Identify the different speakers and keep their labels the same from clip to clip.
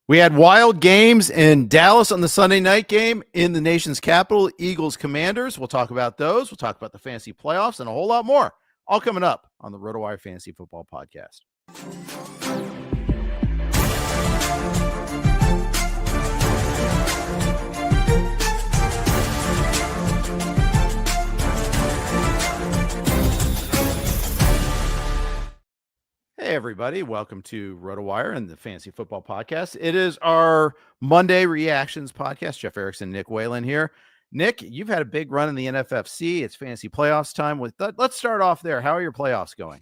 Speaker 1: We had wild games in Dallas on the Sunday night game in the nation's capital, Eagles-Commanders. We'll talk about those. We'll talk about the fantasy playoffs and a whole lot more. All coming up on the RotoWire Fantasy Football Podcast. Hey, everybody. Welcome to RotoWire and the Fantasy Football Podcast. It is our Monday Reactions podcast. Jeff Erickson, Nick Whalen here. Nick, you've had a big run in the NFFC. It's fantasy playoffs time. Let's start off there. How are your playoffs going?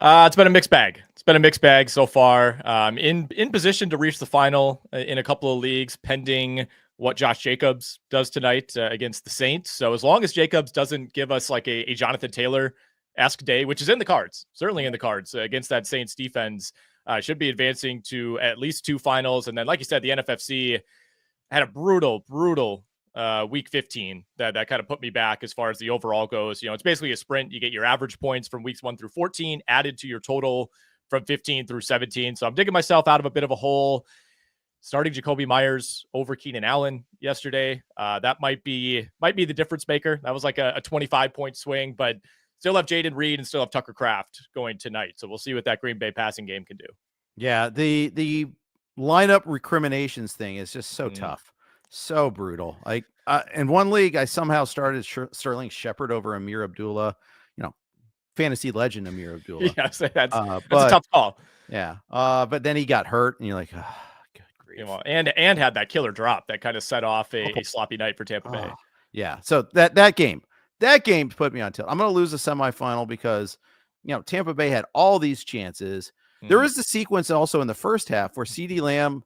Speaker 2: It's been a mixed bag. It's been a mixed bag so far. In position to reach the final in a couple of leagues, pending what Josh Jacobs does tonight against the Saints. So as long as Jacobs doesn't give us like a Jonathan Taylor-esque day, which is in the cards, certainly in the cards against that Saints defense, should be advancing to at least two finals. And then, like you said, the NFFC had a brutal week 15 that kind of put me back as far as the overall goes. You know, it's basically a sprint. You get your average points from weeks 1 through 14 added to your total from 15 through 17. So I'm digging myself out of a bit of a hole. Starting Jacoby Myers over Keenan Allen yesterday. That might be the difference maker. That was like a 25-point swing, but still have Jaden Reed and still have Tucker Kraft going tonight. So we'll see what that Green Bay passing game can do. Yeah,
Speaker 1: the lineup recriminations thing is just so tough. So brutal. Like in one league, I somehow started Sterling Shepard over Amir Abdullah, fantasy legend Amir Abdullah.
Speaker 2: Yes, that's a tough call.
Speaker 1: Yeah. But then he got hurt and you're like, oh, good grief.
Speaker 2: And had that killer drop that kind of set off a sloppy night for Tampa Bay.
Speaker 1: Yeah. So that game put me on tilt. I'm going to lose the semifinal because, Tampa Bay had all these chances. There is the sequence also in the first half where CeeDee Lamb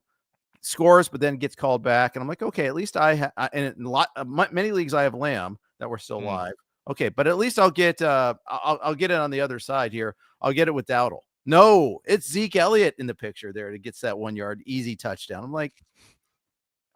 Speaker 1: scores, but then gets called back. And I'm like, okay, at least and in many leagues I have Lamb that were still live. Okay. But at least I'll get it on the other side here. I'll get it with Dowdle. No, it's Zeke Elliott in the picture there that gets that 1 yard easy touchdown. I'm like,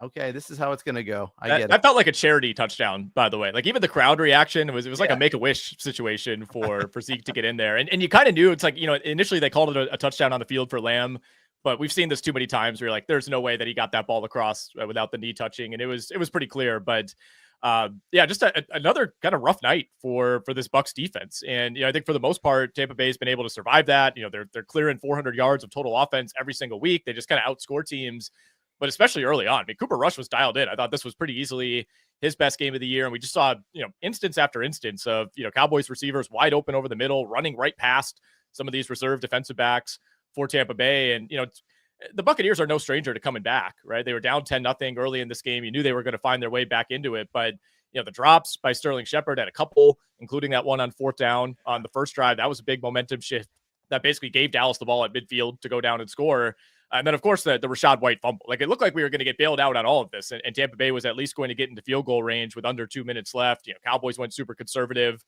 Speaker 1: okay, this is how it's going to go. I get it.
Speaker 2: That felt like a charity touchdown, by the way. Like even the crowd reaction was like a Make-A-Wish situation for Zeke to get in there. And you kind of knew it's like, initially they called it a touchdown on the field for Lamb, but we've seen this too many times where you're like, there's no way that he got that ball across without the knee touching. And it was pretty clear, but just another kind of rough night for this Bucs defense. And, I think for the most part, Tampa Bay has been able to survive that. They're clearing 400 yards of total offense every single week. They just kind of outscore teams, but especially early on. I mean, Cooper Rush was dialed in. I thought this was pretty easily his best game of the year. And we just saw, instance after instance of, Cowboys receivers wide open over the middle, running right past some of these reserve defensive backs for Tampa Bay. And, the Buccaneers are no stranger to coming back, right? They were down 10-0 early in this game. You knew they were going to find their way back into it, but the drops by Sterling Shepard had a couple, including that one on 4th down on the first drive. That was a big momentum shift that basically gave Dallas the ball at midfield to go down and score. And then, of course, the Rashad White fumble. Like, it looked like we were going to get bailed out on all of this, and Tampa Bay was at least going to get into field goal range with under 2 minutes left. Cowboys went super conservative.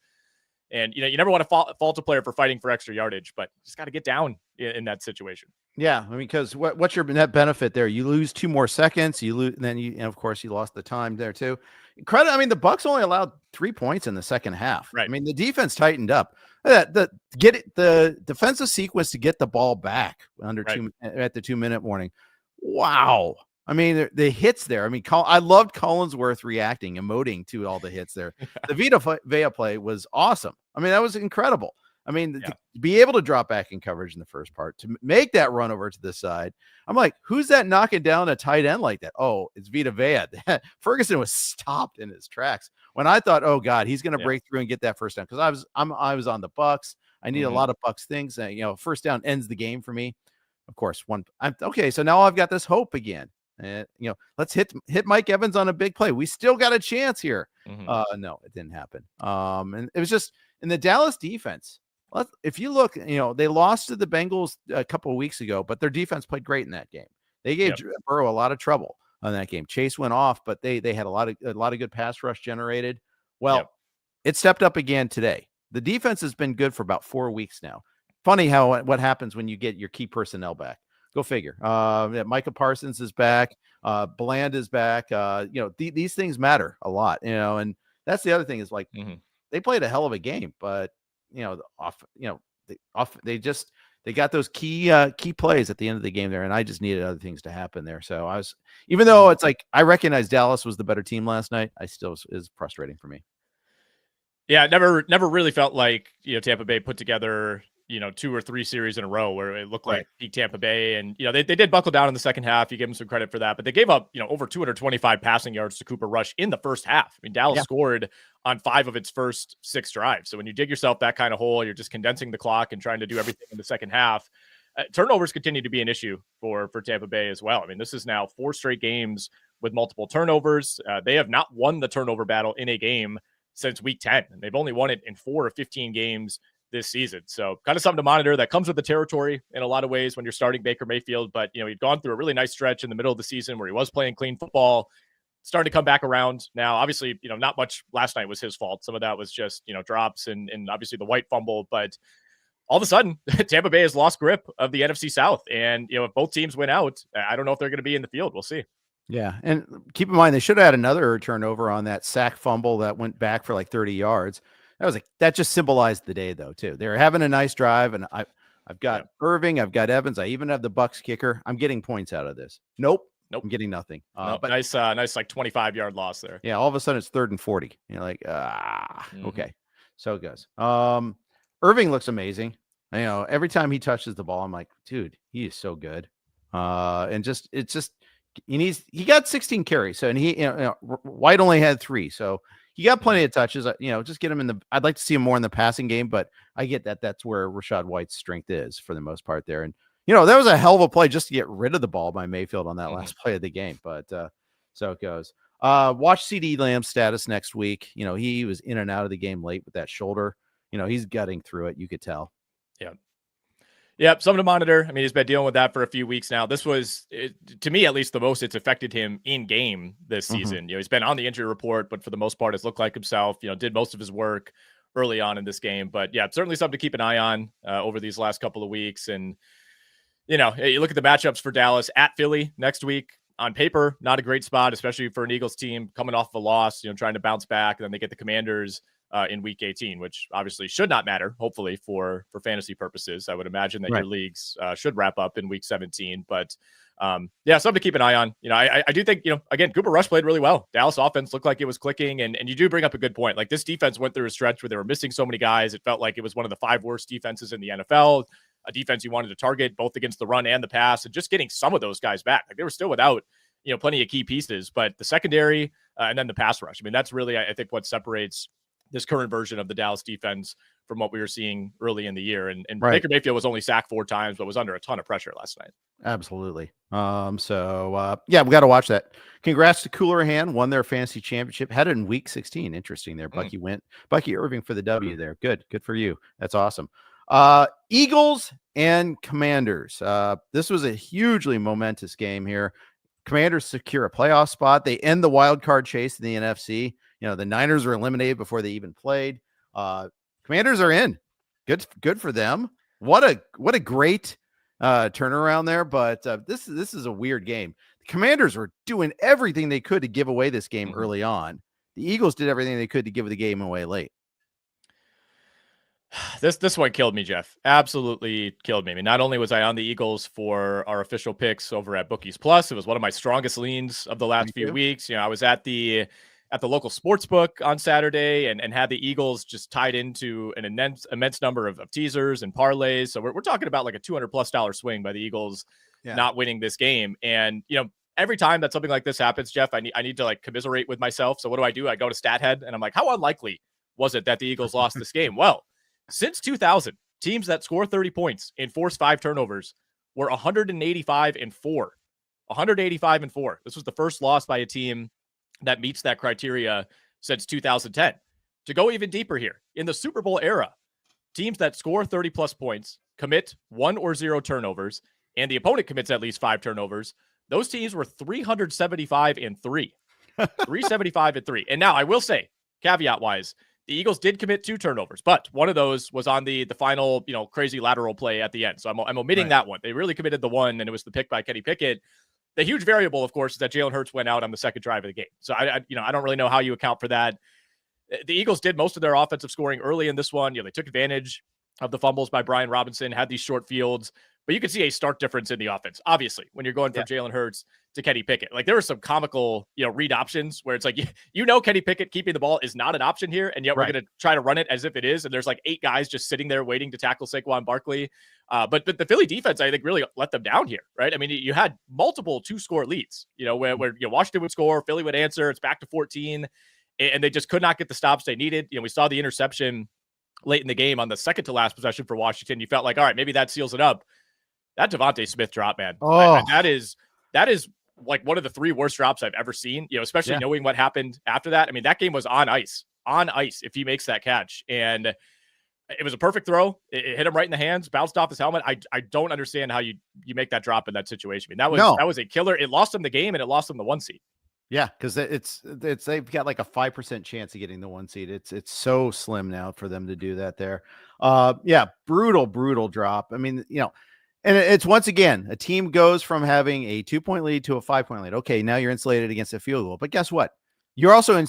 Speaker 2: And, you never want to fault a player for fighting for extra yardage, but just got to get down in that situation.
Speaker 1: Yeah, I mean, because what's your net benefit there? You lose 2 more seconds. You lose, and then of course, you lost the time there too. I mean, the Bucs only allowed 3 points in the second half.
Speaker 2: Right.
Speaker 1: I mean, the defense tightened up. The defensive sequence to get the ball back under at the 2 minute warning. Wow. I mean, the hits there. I mean, I loved Collinsworth reacting, emoting to all the hits there. The Vita Vea play was awesome. I mean, that was incredible. I mean, to be able to drop back in coverage in the first part, to make that run over to the side. I'm like, who's that knocking down a tight end like that? Oh, it's Vita Vea. Ferguson was stopped in his tracks when I thought, oh God, he's going to break through and get that first down. Cause I was on the Bucs. I need a lot of Bucs things. First down ends the game for me. Of course, okay. So now I've got this hope again. And let's hit Mike Evans on a big play. We still got a chance here. No, it didn't happen. And it was just in the Dallas defense. If you look, they lost to the Bengals a couple of weeks ago, but their defense played great in that game. They gave Burrow a lot of trouble on that game. Chase went off, but they had a lot of good pass rush generated. Well, it stepped up again today. The defense has been good for about 4 weeks now. Funny what happens when you get your key personnel back. Go figure. Micah Parsons is back. Bland is back. These things matter a lot, and that's the other thing is like they played a hell of a game, but they just they got those key plays at the end of the game there, and I just needed other things to happen there. So even though it's like I recognize Dallas was the better team last night, I still is frustrating for me.
Speaker 2: Yeah, never really felt like, Tampa Bay put together, 2 or 3 series in a row where it looked like peak Tampa Bay. And, they did buckle down in the second half. You give them some credit for that, but they gave up, over 225 passing yards to Cooper Rush in the first half. I mean, Dallas scored on 5 of its first 6 drives. So when you dig yourself that kind of hole, you're just condensing the clock and trying to do everything in the second half. Turnovers continue to be an issue for Tampa Bay as well. I mean, this is now 4 straight games with multiple turnovers. They have not won the turnover battle in a game since week 10, and they've only won it in 4 of 15 games this season. So kind of something to monitor. That comes with the territory in a lot of ways when you're starting Baker Mayfield, but he'd gone through a really nice stretch in the middle of the season where he was playing clean football, starting to come back around now. Obviously, not much last night was his fault. Some of that was just, drops and obviously the White fumble, but all of a sudden Tampa Bay has lost grip of the NFC South. And, if both teams win out, I don't know if they're going to be in the field. We'll see.
Speaker 1: Yeah, and keep in mind they should have had another turnover on that sack fumble that went back for like 30 yards. That just symbolized the day though too. They're having a nice drive, and I've got Irving, I've got Evans, I even have the Bucs kicker. I'm getting points out of this. Nope, I'm getting nothing.
Speaker 2: But nice like 25-yard loss there.
Speaker 1: Yeah, all of a sudden it's 3rd and 40. Okay, so it goes. Irving looks amazing. Every time he touches the ball, I'm like, dude, he is so good. And he got 16 carries. So, and White only had 3. So he got plenty of touches, just get him I'd like to see him more in the passing game, but I get that that's where Rachaad White's strength is for the most part there. And, that was a hell of a play just to get rid of the ball by Mayfield on that last play of the game. But, so it goes. Watch CD Lamb's status next week. He was in and out of the game late with that shoulder. He's gutting through it. You could tell.
Speaker 2: Yeah. Yep, something to monitor. I mean, he's been dealing with that for a few weeks now. This was, to me at least, the most it's affected him in game this season. He's been on the injury report, but for the most part, has looked like himself. Did most of his work early on in this game. But yeah, certainly something to keep an eye on over these last couple of weeks. And you look at the matchups for Dallas at Philly next week. On paper, not a great spot, especially for an Eagles team coming off a loss. Trying to bounce back, and then they get the Commanders in week 18, which obviously should not matter, hopefully for fantasy purposes. I would imagine that your leagues should wrap up in week 17, but something to keep an eye on. I do think, again, Cooper Rush played really well. Dallas offense looked like it was clicking, and you do bring up a good point. Like, this defense went through a stretch where they were missing so many guys. It felt like it was one of the 5 worst defenses in the NFL, a defense you wanted to target both against the run and the pass, and just getting some of those guys back. Like, they were still without, plenty of key pieces, but the secondary and then the pass rush. I mean, that's really, I think, what separates this current version of the Dallas defense from what we were seing early in the year. And Baker Mayfield was only sacked 4 times, but was under a ton of pressure last night.
Speaker 1: Absolutely. We got to watch that. Congrats to Cooler Hand, won their fantasy championship, had it in week 16. Interesting there. Bucky Irving for the W there. Good for you. That's awesome. Eagles and Commanders. This was a hugely momentous game here. Commanders secure a playoff spot. They end the wild card chase in the NFC. The Niners were eliminated before they even played. Commanders are in. Good for them. What a great turnaround there. But this is a weird game. The Commanders were doing everything they could to give away this game early on. The Eagles did everything they could to give the game away late.
Speaker 2: This one killed me, Jeff. Absolutely killed me. I mean, not only was I on the Eagles for our official picks over at Bookies Plus, it was one of my strongest leans of the last few weeks. I was at the local sports book on Saturday and had the Eagles just tied into an immense number of teasers and parlays. So we're talking about like a $200+ swing by the Eagles not winning this game. And, every time that something like this happens, Jeff, I need to like commiserate with myself. So what do? I go to StatHead and I'm like, how unlikely was it that the Eagles lost this game? Well, since 2000, teams that score 30 points and force 5 turnovers were 185-4. 185-4. This was the first loss by a team that meets that criteria since 2010. To go even deeper here, in the Super Bowl era, teams that score 30+ points, commit 1 or 0 turnovers, and the opponent commits at least 5 turnovers, those teams were 375-3. 375-3. And now I will say, caveat-wise, the Eagles did commit 2 turnovers, but one of those was on the final, crazy lateral play at the end. So I'm omitting that one. They really committed the one, and it was the pick by Kenny Pickett. The huge variable, of course, is that Jalen Hurts went out on the second drive of the game. So I don't really know how you account for that. The Eagles did most of their offensive scoring early in this one. They took advantage of the fumbles by Brian Robinson, had these short fields, but you could see a stark difference in the offense. Obviously, when you're going from Jalen Hurts to Kenny Pickett, like there were some comical, read options where it's like, Kenny Pickett keeping the ball is not an option here. And yet we're going to try to run it as if it is. And there's like 8 guys just sitting there waiting to tackle Saquon Barkley. But the Philly defense, I think, really let them down here, right? I mean, you had multiple 2-score leads, where Washington would score, Philly would answer, it's back to 14, and they just could not get the stops they needed. We saw the interception late in the game on the second to last possession for Washington. You felt like, all right, maybe that seals it up. That Devontae Smith drop, man. That is like one of the 3 worst drops I've ever seen, especially knowing what happened after that. I mean, that game was on ice if he makes that catch. And it was a perfect throw. It hit him right in the hands, bounced off his helmet. I don't understand how you make that drop in that situation. I mean, that was a killer. It lost him the game and it lost him the 1 seed.
Speaker 1: Yeah, because it's they've got like a 5% chance of getting the 1 seed. It's so slim now for them to do that there. Brutal drop. I mean, and it's once again, a team goes from having a 2-point lead to a 5-point lead. Okay, now you're insulated against a field goal. But guess what? You're also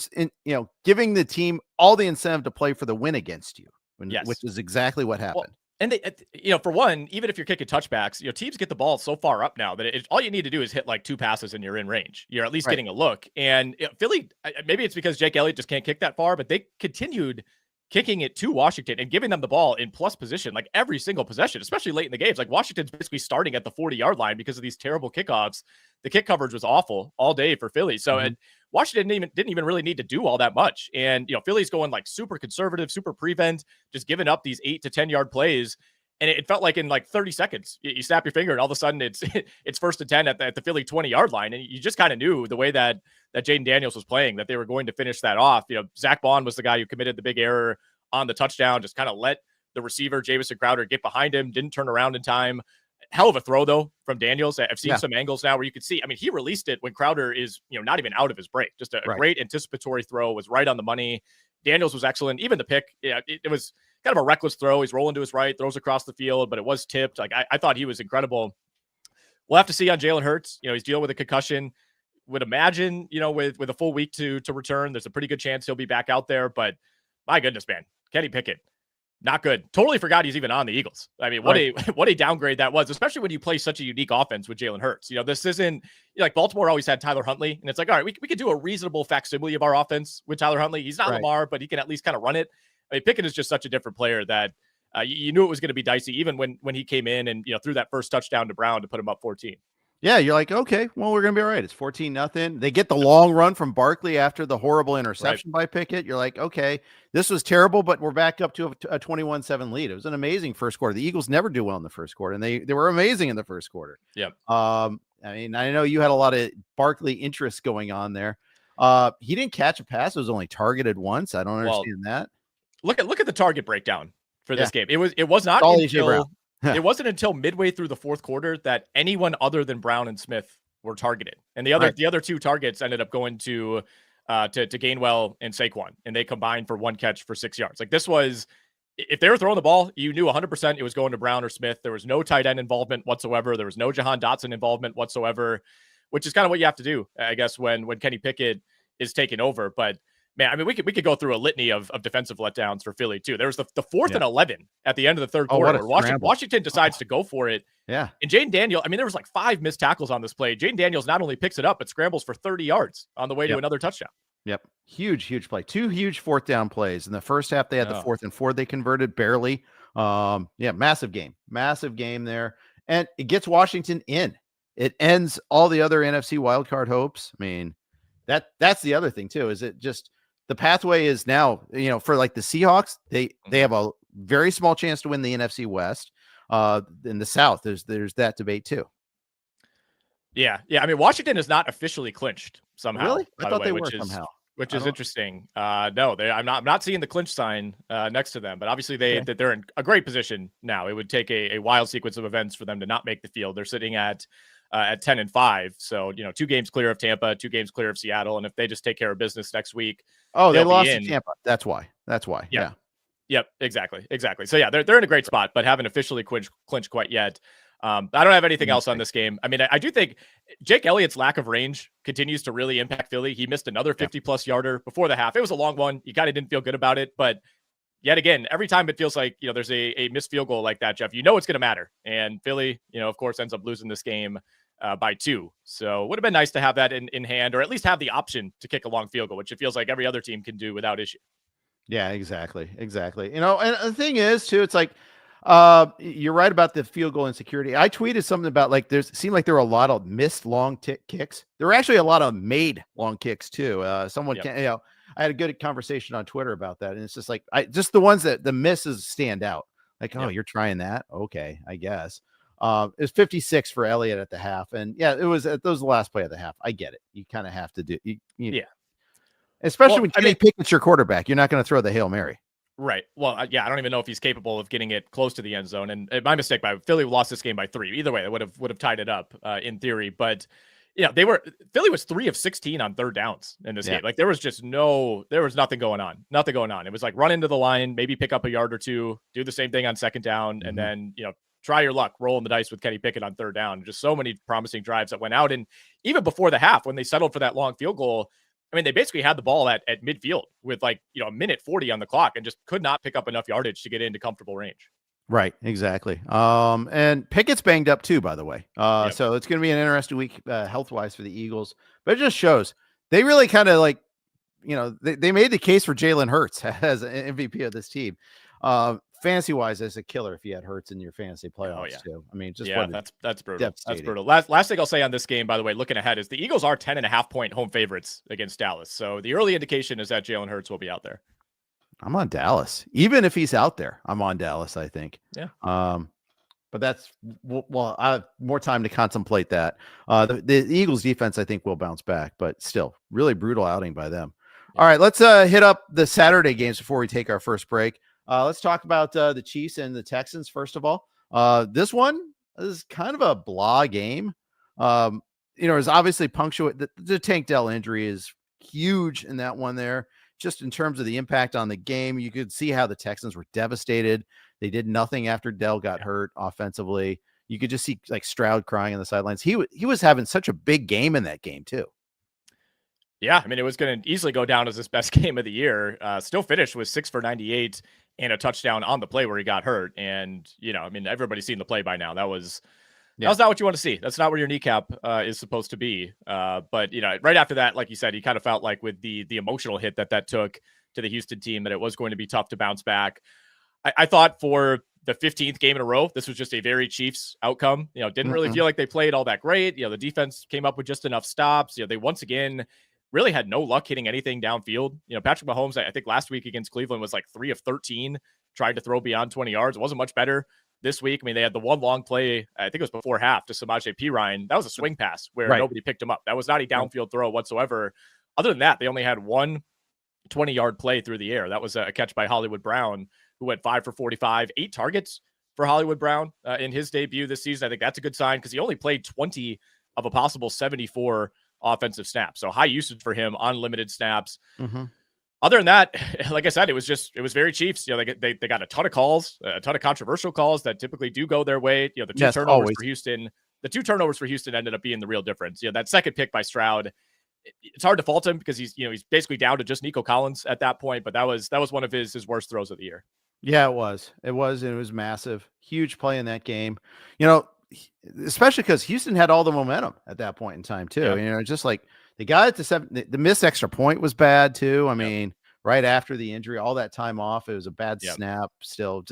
Speaker 1: giving the team all the incentive to play for the win against you, which is exactly what happened.
Speaker 2: Well, and they, for one, even if you're kicking touchbacks, teams get the ball so far up now that all you need to do is hit like 2 passes and you're in range. You're at least getting a look. And Philly, maybe it's because Jake Elliott just can't kick that far, but they continued kicking it to Washington and giving them the ball in plus position, like every single possession, especially late in the games. Like Washington's basically starting at the 40-yard line because of these terrible kickoffs. The kick coverage was awful all day for Philly. So, and Washington didn't even really need to do all that much. And, Philly's going like super conservative, super prevent, just giving up these 8 to 10-yard plays. And it felt like in like 30 seconds, you snap your finger and all of a sudden it's 1st and 10 at the Philly 20-yard line. And you just kind of knew the way that Jaden Daniels was playing that they were going to finish that off. Zach Bond was the guy who committed the big error on the touchdown, just kind of let the receiver, Jamison Crowder, get behind him, didn't turn around in time. Hell of a throw, though, from Daniels. I've seen some angles now where you could see, I mean, he released it when Crowder is, not even out of his break. Just a great anticipatory throw, was right on the money. Daniels was excellent. Even the pick, it was kind of a reckless throw. He's rolling to his right, throws across the field, but it was tipped. Like, I thought he was incredible. We'll have to see on Jalen Hurts. He's dealing with a concussion. Would imagine, with a full week to return, there's a pretty good chance he'll be back out there. But my goodness, man, Kenny Pickett, not good. Totally forgot he's even on the Eagles. I mean, what a downgrade that was, especially when you play such a unique offense with Jalen Hurts. This isn't like Baltimore always had Tyler Huntley, and it's like, all right, we could do a reasonable facsimile of our offense with Tyler Huntley. He's not Lamar, but he can at least kind of run it. I mean, Pickett is just such a different player that you knew it was going to be dicey, even when he came in and threw that first touchdown to Brown to put him up 14.
Speaker 1: Yeah, you're like, okay, well, we're going to be all right. It's 14-0. They get the long run from Barkley after the horrible interception by Pickett. You're like, okay, this was terrible, but we're back up to a 21-7 lead. It was an amazing first quarter. The Eagles never do well in the first quarter, and they were amazing in the first quarter.
Speaker 2: Yeah.
Speaker 1: I mean, I know you had a lot of Barkley interest going on there. He didn't catch a pass. It was only targeted once. I don't understand that.
Speaker 2: Look at the target breakdown for this game. It was not until it wasn't until midway through the fourth quarter that anyone other than Brown and Smith were targeted, and the other 2 targets ended up going to Gainwell and Saquon, and they combined for 1 catch for 6 yards. Like, this was, if they were throwing the ball, you knew 100% it was going to Brown or Smith. There was no tight end involvement whatsoever. There was no Jahan Dotson involvement whatsoever, which is kind of what you have to do, I guess, when Kenny Pickett is taking over. But man, I mean, we could go through a litany of defensive letdowns for Philly too. There was the 4th and 11 at the end of the third quarter where Washington decides to go for it.
Speaker 1: Yeah.
Speaker 2: And Jaden Daniels, I mean, there was like 5 missed tackles on this play. Jaden Daniels not only picks it up, but scrambles for 30 yards on the way to another touchdown.
Speaker 1: Yep. Huge play. 2 huge 4th down plays. In the first half, they had the 4th and 4 they converted barely. Massive game there. And it gets Washington in. It ends all the other NFC wildcard hopes. I mean, that's the other thing too, is it just, the pathway is now, for like the Seahawks, they have a very small chance to win the NFC West. In the South, there's that debate too. Yeah.
Speaker 2: I mean, Washington is not officially clinched somehow.
Speaker 1: Really? I thought they were somehow.
Speaker 2: Which is interesting. No, I'm not seeing the clinch sign next to them, but obviously they're in a great position now. It would take a wild sequence of events for them to not make the field. They're sitting at 10-5. So, 2 games clear of Tampa, 2 games clear of Seattle. And if they just take care of business next week.
Speaker 1: Oh, they lost to Tampa. That's why. Yeah.
Speaker 2: Yep. Exactly. So yeah, they're in a great spot, but haven't officially clinched quite yet. I don't have anything else on this game. I mean, I do think Jake Elliott's lack of range continues to really impact Philly. He missed another 50+ yarder before the half. It was a long one. You kind of didn't feel good about it, but yet again, every time it feels like, there's a missed field goal like that, Jeff, it's going to matter. And Philly, of course, ends up losing this game by 2. So it would have been nice to have that in hand, or at least have the option to kick a long field goal, which it feels like every other team can do without issue.
Speaker 1: Yeah, exactly. And the thing is too, it's like, you're right about the field goal insecurity. I tweeted something about like, seemed like there were a lot of missed long kicks. There were actually a lot of made long kicks too. Someone can, I had a good conversation on Twitter about that. And it's just like, just the ones that the misses stand out. Like, oh, you're trying that. Okay. I guess. It was 56 for Elliott at the half. And yeah, that was the last play of the half. I get it. You kind of have to do, especially when Kenny Pickett's your quarterback, you're not going to throw the Hail Mary.
Speaker 2: Right. Well, I don't even know if he's capable of getting it close to the end zone. And my mistake, Philly lost this game by 3. Either way, it would have tied it up in theory. But Philly was 3 of 16 on third downs in this game. Like there was nothing going on. Nothing going on. It was like run into the line, maybe pick up a yard or 2, do the same thing on second down, and then try your luck, rolling the dice with Kenny Pickett on third down. Just so many promising drives that went out. And even before the half, when they settled for that long field goal, I mean, they basically had the ball at midfield with a minute 40 on the clock and just could not pick up enough yardage to get into comfortable range.
Speaker 1: Right. Exactly. And Pickett's banged up too, by the way. So it's going to be an interesting week health-wise for the Eagles, but it just shows they really kind of they made the case for Jalen Hurts as an MVP of this team. Fantasy wise, as a killer if you had Hurts in your fantasy playoffs too. I mean,
Speaker 2: that's brutal. That's brutal. Last thing I'll say on this game, by the way, looking ahead, is the Eagles are 10.5-point home favorites against Dallas. So the early indication is that Jalen Hurts will be out there.
Speaker 1: I'm on Dallas. Even if he's out there, I'm on Dallas, I think.
Speaker 2: Yeah.
Speaker 1: But I have more time to contemplate that. The Eagles defense, I think, will bounce back, but still really brutal outing by them. Yeah. All right, let's hit up the Saturday games before we take our first break. Let's talk about the Chiefs and the Texans, first of all. This one is kind of a blah game. It's obviously punctuated. The Tank Dell injury is huge in that one there. Just in terms of the impact on the game, you could see how the Texans were devastated. They did nothing after Dell got hurt offensively. You could just see like Stroud crying on the sidelines. He was having such a big game in that game too.
Speaker 2: Yeah, I mean, it was going to easily go down as his best game of the year. Still finished with 6 for 98 and a touchdown on the play where he got hurt. And, everybody's seen the play by now. That was not what you want to see. That's not where your kneecap is supposed to be. But, right after that, like you said, he kind of felt like with the emotional hit that took to the Houston team, that it was going to be tough to bounce back. I thought for the 15th game in a row, this was just a very Chiefs outcome. Didn't really feel like they played all that great. The defense came up with just enough stops. They once again really had no luck hitting anything downfield. Patrick Mahomes, I think last week against Cleveland was like 3 of 13, tried to throw beyond 20 yards. It wasn't much better this week. I mean, they had the one long play, I think it was before half, to Samaje Perine. That was a swing pass where nobody picked him up. That was not a downfield throw whatsoever. Other than that, they only had one 20-yard play through the air. That was a catch by Hollywood Brown, who went 5 for 45, 8 targets for Hollywood Brown in his debut this season. I think that's a good sign because he only played 20 of a possible 74 offensive snaps. So high usage for him on limited snaps. Other than that, like I said, it was very Chiefs. They got a ton of calls, a ton of controversial calls that typically do go their way. The two turnovers for Houston, ended up being the real difference. That second pick by Stroud, it's hard to fault him because he's basically down to just Nico Collins at that point, but that was one of his worst throws of the year.
Speaker 1: Yeah, it was. It was massive. Huge play in that game. Especially because Houston had all the momentum at that point in time too. Yeah. Just like they got it to 7. The missed extra point was bad too. I mean, right after the injury, all that time off, it was a bad snap. Still,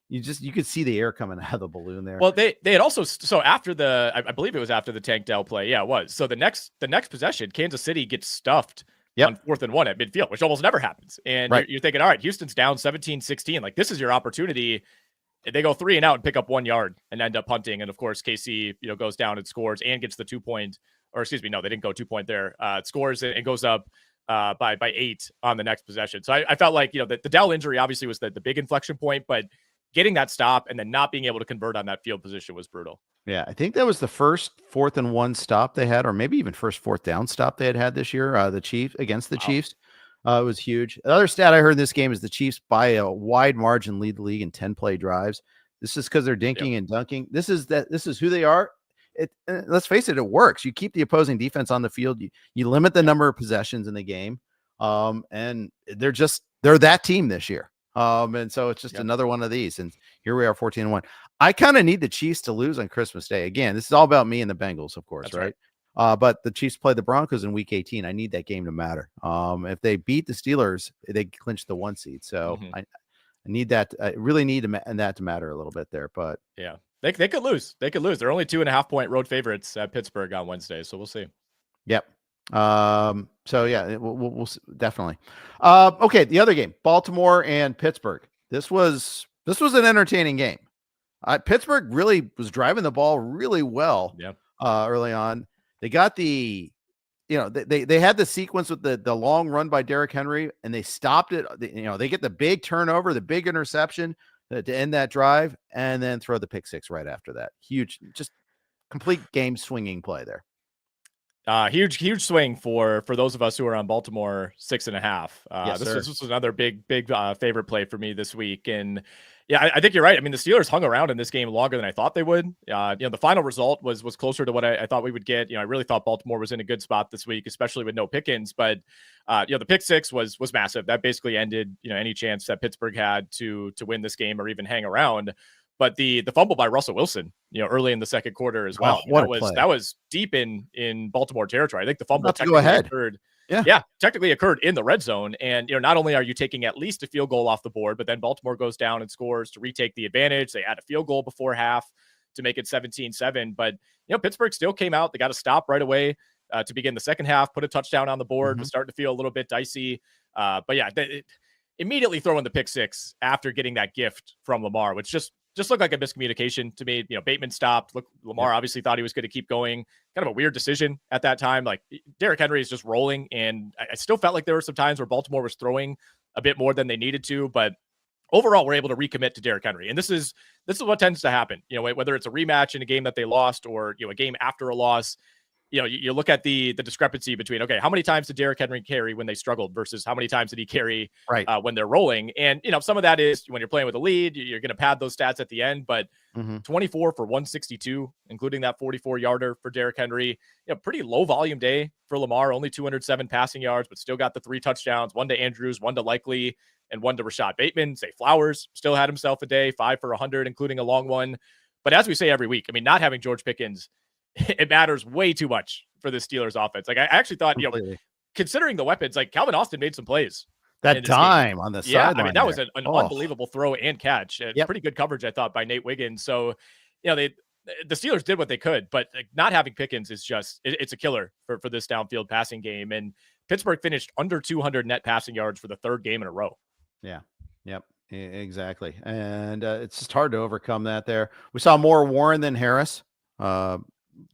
Speaker 1: you could see the air coming out of the balloon there.
Speaker 2: Well, they had also, so after I believe it was after the Tank Dell play. Yeah, it was. So the next possession, Kansas City gets stuffed on 4th and 1 at midfield, which almost never happens. And you're thinking, all right, Houston's down 17-16. Like, this is your opportunity. They go 3 and out and pick up 1 yard and end up punting. And of course, KC, goes down and scores and gets the 2-point, or excuse me, no, they didn't go 2-point there. It scores and goes up by 8 on the next possession. So I felt like, the Dell injury obviously was the big inflection point, but getting that stop and then not being able to convert on that field position was brutal.
Speaker 1: Yeah, I think that was the first 4th and 1 stop they had, or maybe even first 4th down stop they had this year. The Chiefs against the Chiefs. It was huge. The other stat I heard in this game is the Chiefs by a wide margin lead the league in 10 play drives. This is because they're dinking and dunking. This is who they are. Let's face it, it works. You keep the opposing defense on the field. You limit the number of possessions in the game. And they're that team this year. And so it's just another one of these. And here we are, 14-1. I kind of need the Chiefs to lose on Christmas Day. Again, this is all about me and the Bengals, of course, right? But the Chiefs play the Broncos in week 18. I need that game to matter. If they beat the Steelers, they clinch the 1 seed. So I need that. I really need that to matter a little bit there. But
Speaker 2: yeah, they could lose. They could lose. They're only 2.5-point road favorites at Pittsburgh on Wednesday. So we'll see.
Speaker 1: Yep. So yeah, we'll definitely. Okay. The other game, Baltimore and Pittsburgh. This was an entertaining game. Pittsburgh really was driving the ball really well. Early on. They got they had the sequence with the long run by Derrick Henry, and they stopped it. They get the big turnover, the big interception to end that drive, and then throw the pick six right after that. Huge, just complete game swinging play there.
Speaker 2: Huge swing for those of us who are on Baltimore 6.5. This was another big favorite play for me this week. And yeah, I think you're right. I mean, the Steelers hung around in this game longer than I thought they would. The final result was closer to what I thought we would get. I really thought Baltimore was in a good spot this week, especially with no Pickens. But the pick six was massive. That basically ended any chance that Pittsburgh had to win this game or even hang around. But the fumble by Russell Wilson, early in the second quarter as well. That was deep in Baltimore territory. I think the fumble technically occurred. Technically occurred in the red zone. And not only are you taking at least a field goal off the board, but then Baltimore goes down and scores to retake the advantage. They had a field goal before half to make it 17-7. But Pittsburgh still came out. They got a stop right away to begin the second half. Put a touchdown on the board. Was starting to feel a little bit dicey. But yeah, immediately throwing the pick six after getting that gift from Lamar, which just looked like a miscommunication to me. Bateman stopped. Look, Lamar obviously thought he was going to keep going. Kind of a weird decision at that time. Like Derrick Henry is just rolling, and I still felt like there were some times where Baltimore was throwing a bit more than they needed to, but overall we're able to recommit to Derrick Henry. And this is what tends to happen. Whether it's a rematch in a game that they lost or a game after a loss. You look at the discrepancy between, okay, how many times did Derrick Henry carry when they struggled versus how many times did he carry when they're rolling? And, some of that is when you're playing with a lead, you're going to pad those stats at the end, but 24 for 162, including that 44-yarder for Derrick Henry, pretty low volume day for Lamar, only 207 passing yards, but still got the 3 touchdowns, 1 to Andrews, 1 to Likely, and 1 to Rashad Bateman. Zay Flowers still had himself a day, 5 for 100, including a long one. But as we say every week, I mean, not having George Pickens, it matters way too much for the Steelers offense. Like I actually thought, considering the weapons, like Calvin Austin made some plays.
Speaker 1: That dime on the sideline.
Speaker 2: I mean, that was an unbelievable throw and catch. Pretty good coverage, I thought, by Nate Wiggins. So, the Steelers did what they could, but not having Pickens is just, it's a killer for this downfield passing game. And Pittsburgh finished under 200 net passing yards for the 3rd game in a row.
Speaker 1: Yeah. Yep. Exactly. And it's just hard to overcome that there. We saw more Warren than Harris.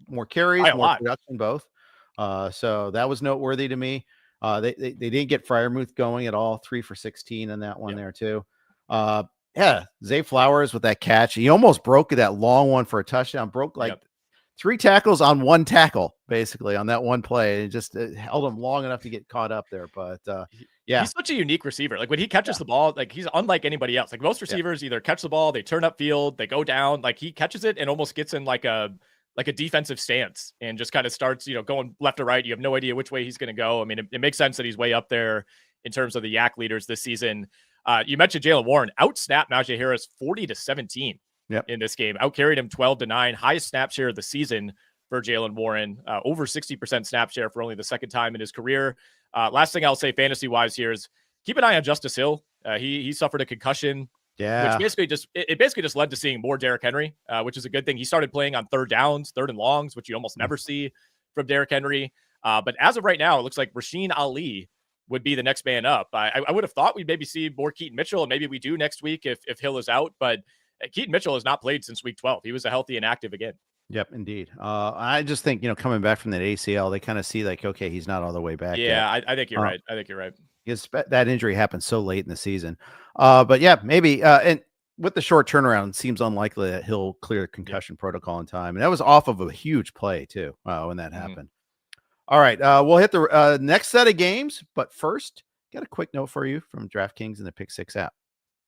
Speaker 1: More carries, more production, both. So that was noteworthy to me. They didn't get Freiermuth going at all. 3 for 16 on that one there too. Zay Flowers with that catch. He almost broke that long one for a touchdown. Broke 3 tackles on 1 tackle, basically, on that one play. It just held him long enough to get caught up there. But he's such
Speaker 2: a unique receiver. Like when he catches the ball, like he's unlike anybody else. Like most receivers either catch the ball, they turn upfield, they go down. Like he catches it and almost gets in like a defensive stance and just kind of starts, going left to right. You have no idea which way he's going to go. I mean, it makes sense that he's way up there in terms of the yak leaders this season. You mentioned Jaylen Warren out-snapped Najee Harris 40-17 in this game. Out-carried him 12-9, highest snap share of the season for Jaylen Warren. Over 60% snap share for only the 2nd time in his career. Last thing I'll say fantasy-wise here is keep an eye on Justice Hill. He suffered a concussion. Which basically just led to seeing more Derrick Henry, which is a good thing. He started playing on 3rd downs, 3rd and longs, which you almost never see from Derrick Henry. But as of right now, it looks like Rasheen Ali would be the next man up. I would have thought we'd maybe see more Keaton Mitchell, and maybe we do next week if Hill is out. But Keaton Mitchell has not played since week 12. He was a healthy and active again.
Speaker 1: Yep, indeed. I just think, coming back from that ACL, they kind of see like, okay, he's not all the way back
Speaker 2: yet. I think you're right.
Speaker 1: Because that injury happened so late in the season. But yeah, maybe. And with the short turnaround, it seems unlikely that he'll clear the concussion protocol in time. And that was off of a huge play too when that happened. All right, we'll hit the next set of games. But first, got a quick note for you from DraftKings and the Pick 6 app.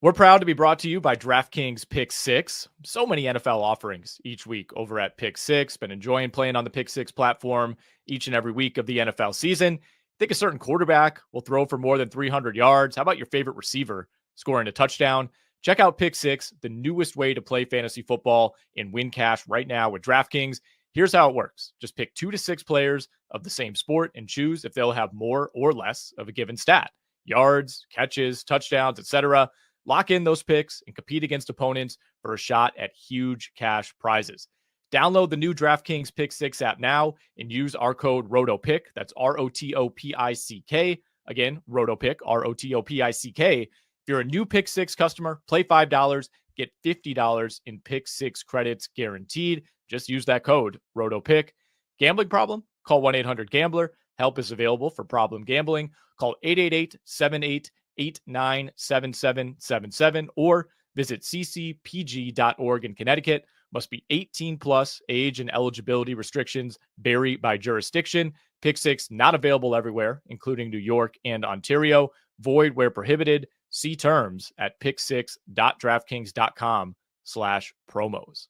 Speaker 2: We're proud to be brought to you by DraftKings Pick 6. So many NFL offerings each week over at Pick 6. Been enjoying playing on the Pick 6 platform each and every week of the NFL season. Think a certain quarterback will throw for more than 300 yards. How about your favorite receiver scoring a touchdown. Check out Pick Six, the newest way to play fantasy football and win cash right now with DraftKings. Here's how it works. Just pick 2 to 6 players of the same sport and choose if they'll have more or less of a given stat. Yards, catches, touchdowns, etc. Lock in those picks and compete against opponents for a shot at huge cash prizes. Download the new DraftKings Pick 6 app now and use our code ROTOPICK. That's ROTOPICK. Again, ROTOPICK, ROTOPICK. If you're a new Pick 6 customer, play $5, get $50 in Pick 6 credits guaranteed. Just use that code ROTOPICK. Gambling problem? Call 1-800-GAMBLER. Help is available for problem gambling. Call 888-78-89-7777 or visit ccpg.org in Connecticut. Must be 18 plus. Age and eligibility restrictions vary by jurisdiction. Pick 6 not available everywhere, including New York and Ontario. Void where prohibited. See terms at pick6.draftkings.com/promos.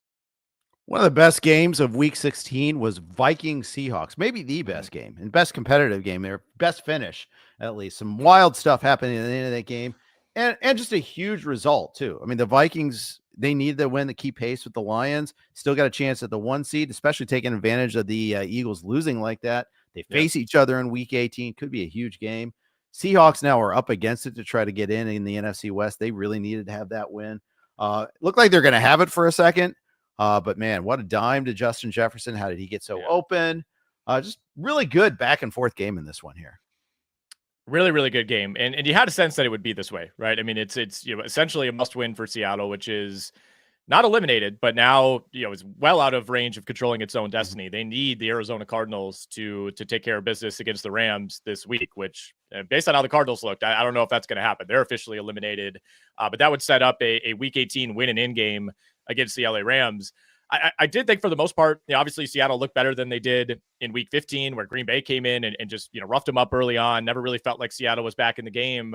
Speaker 1: One of the best games of Week 16 was Vikings-Seahawks, maybe the best game and best competitive game. Their best finish, at least. Some wild stuff happening at the end of that game, and just a huge result too. I mean, the Vikings, they needed to win to keep pace with the Lions. Still got a chance at the 1 seed, especially taking advantage of the Eagles losing like that. They face each other in Week 18. Could be a huge game. Seahawks now are up against it to try to get in the NFC West. They really needed to have that win. Looked like they're going to have it for a second. But man, what a dime to Justin Jefferson. How did he get so open? Just really good back and forth game in this one here.
Speaker 2: Really, really good game. And you had a sense that it would be this way, right? I mean, it's essentially a must win for Seattle, which is not eliminated, but now, is well out of range of controlling its own destiny. They need the Arizona Cardinals to take care of business against the Rams this week, which based on how the Cardinals looked, I don't know if that's going to happen. They're officially eliminated, but that would set up a Week 18 win and in game against the LA Rams. I did think for the most part, obviously Seattle looked better than they did in Week 15, where Green Bay came in and just, roughed them up early on. Never really felt like Seattle was back in the game.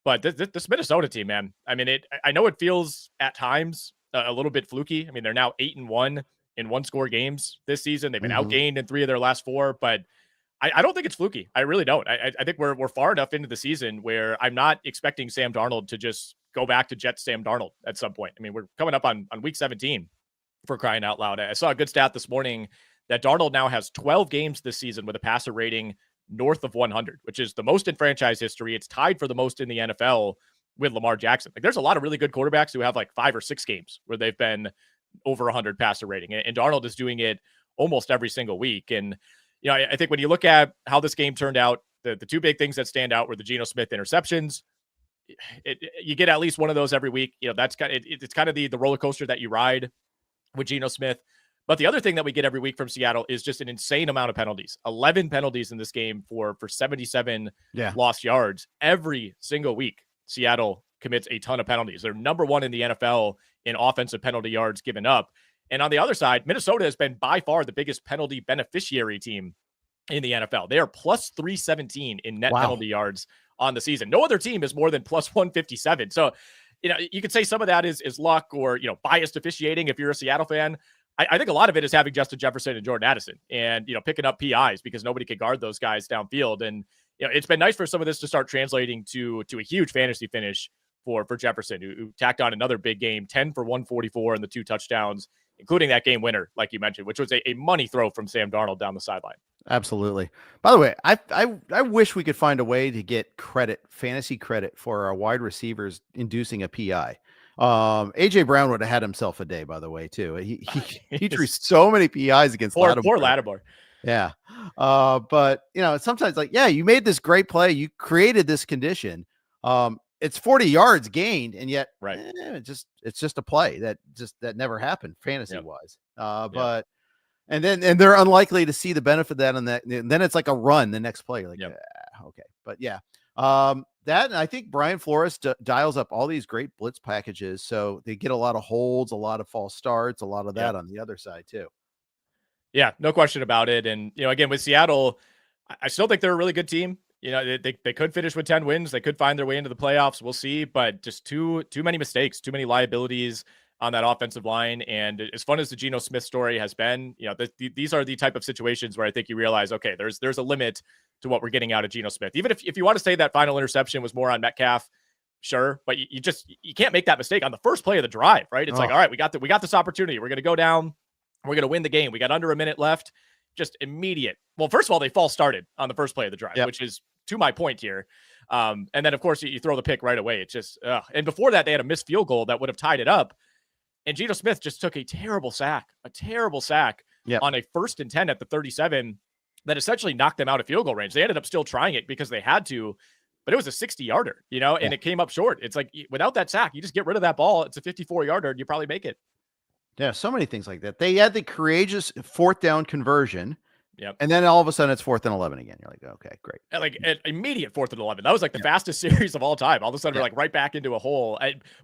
Speaker 2: But this Minnesota team, man, I mean, I know it feels at times a little bit fluky. I mean, they're now 8-1 in one-score games this season. They've been outgained in 3 of their last 4, but I don't think it's fluky. I really don't. I think we're far enough into the season where I'm not expecting Sam Darnold to just go back to Jet Sam Darnold at some point. I mean, we're coming up on Week 17 for crying out loud. I saw a good stat this morning that Darnold now has 12 games this season with a passer rating north of 100, which is the most in franchise history. It's tied for the most in the NFL with Lamar Jackson. Like, there's a lot of really good quarterbacks who have like 5 or 6 games where they've been over 100 passer rating, and Darnold is doing it almost every single week. And I think when you look at how this game turned out, the 2 big things that stand out were the Geno Smith interceptions. You get at least one of those every week. That's it's kind of the roller coaster that you ride with Geno Smith. But the other thing that we get every week from Seattle is just an insane amount of penalties. 11 penalties in this game for 77 lost yards. Every single week, Seattle commits a ton of penalties. They're number 1 in the NFL in offensive penalty yards given up. And on the other side, Minnesota has been by far the biggest penalty beneficiary team in the NFL. They are plus 317 in net penalty yards on the season. No other team is more than plus 157. So, you could say some of that is luck or, biased officiating if you're a Seattle fan. I think a lot of it is having Justin Jefferson and Jordan Addison and, picking up PIs because nobody could guard those guys downfield. And, it's been nice for some of this to start translating to a huge fantasy finish for Jefferson, who tacked on another big game, 10 for 144 and the 2 touchdowns, including that game winner, like you mentioned, which was a money throw from Sam Darnold down the sideline.
Speaker 1: Absolutely. By the way, I wish we could find a way to get fantasy credit for our wide receivers inducing a PI. AJ Brown would have had himself a day, by the way, too. He drew so many PIs against
Speaker 2: Lattimore. Poor Lattimore.
Speaker 1: Yeah. But sometimes you made this great play. You created this condition. It's 40 yards gained, and yet it's just a play that never happened fantasy wise. But and they're unlikely to see the benefit of that, and then it's like a run the next play. Okay. But that, and I think Brian Flores dials up all these great blitz packages, so they get a lot of holds, a lot of false starts, a lot of that on the other side too. Yeah,
Speaker 2: no question about it. And again, with Seattle, I still think they're a really good team. They could finish with 10 wins. They could find their way into the playoffs. We'll see, but just too many mistakes, too many liabilities on that offensive line. And as fun as the Geno Smith story has been, these are the type of situations where I think you realize, okay, there's a limit to what we're getting out of Geno Smith. Even if you want to say that final interception was more on Metcalf, sure, but you can't make that mistake on the first play of the drive, right? It's like, all right, we got this opportunity. We're going to go down. We're going to win the game. We got under a minute left. Just immediate. Well, first of all, they false started on the first play of the drive, which is to my point here. And then, of course, you throw the pick right away. It's just, and before that, they had a missed field goal that would have tied it up. And Geno Smith just took a terrible sack on a 1st and 10 at the 37 that essentially knocked them out of field goal range. They ended up still trying it because they had to, but it was a 60-yarder, and it came up short. It's like, without that sack, you just get rid of that ball. It's a 54-yarder, and you probably make it.
Speaker 1: Yeah, so many things like that. They had the courageous 4th down conversion.
Speaker 2: Yep.
Speaker 1: And then all of a sudden it's 4th and 11 again. You're like, okay, great.
Speaker 2: Like an immediate 4th and 11. That was like the fastest series of all time. All of a sudden we're like right back into a hole.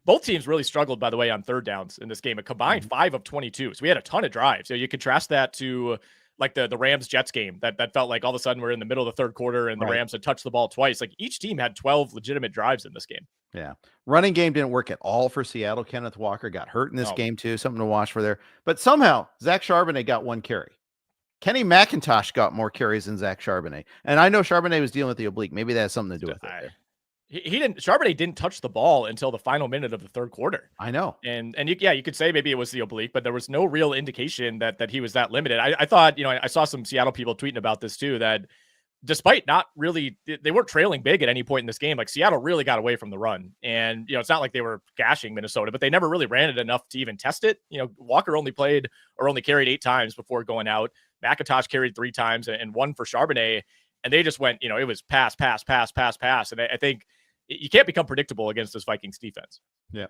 Speaker 2: Both teams really struggled, by the way, on 3rd downs in this game. A combined 5 of 22. So we had a ton of drives. So you contrast that to like the Rams-Jets game that felt like all of a sudden we're in the middle of the 3rd quarter and the Rams had touched the ball twice. Like each team had 12 legitimate drives in this game.
Speaker 1: Yeah. Running game didn't work at all for Seattle. Kenneth Walker got hurt in this game too. Something to watch for there. But somehow Zach Charbonnet got 1 carry. Kenny McIntosh got more carries than Zach Charbonnet. And I know Charbonnet was dealing with the oblique. Maybe that has something to do with it.
Speaker 2: Charbonnet didn't touch the ball until the final minute of the 3rd quarter.
Speaker 1: I know.
Speaker 2: And you could say maybe it was the oblique, but there was no real indication that he was that limited. I thought, I saw some Seattle people tweeting about this too, that despite not really, they weren't trailing big at any point in this game. Like Seattle really got away from the run, and it's not like they were gashing Minnesota, but they never really ran it enough to even test it. Walker only carried 8 times before going out. McIntosh carried 3 times and 1 for Charbonnet, and they just went, it was pass. And I think you can't become predictable against this Vikings defense.
Speaker 1: Yeah.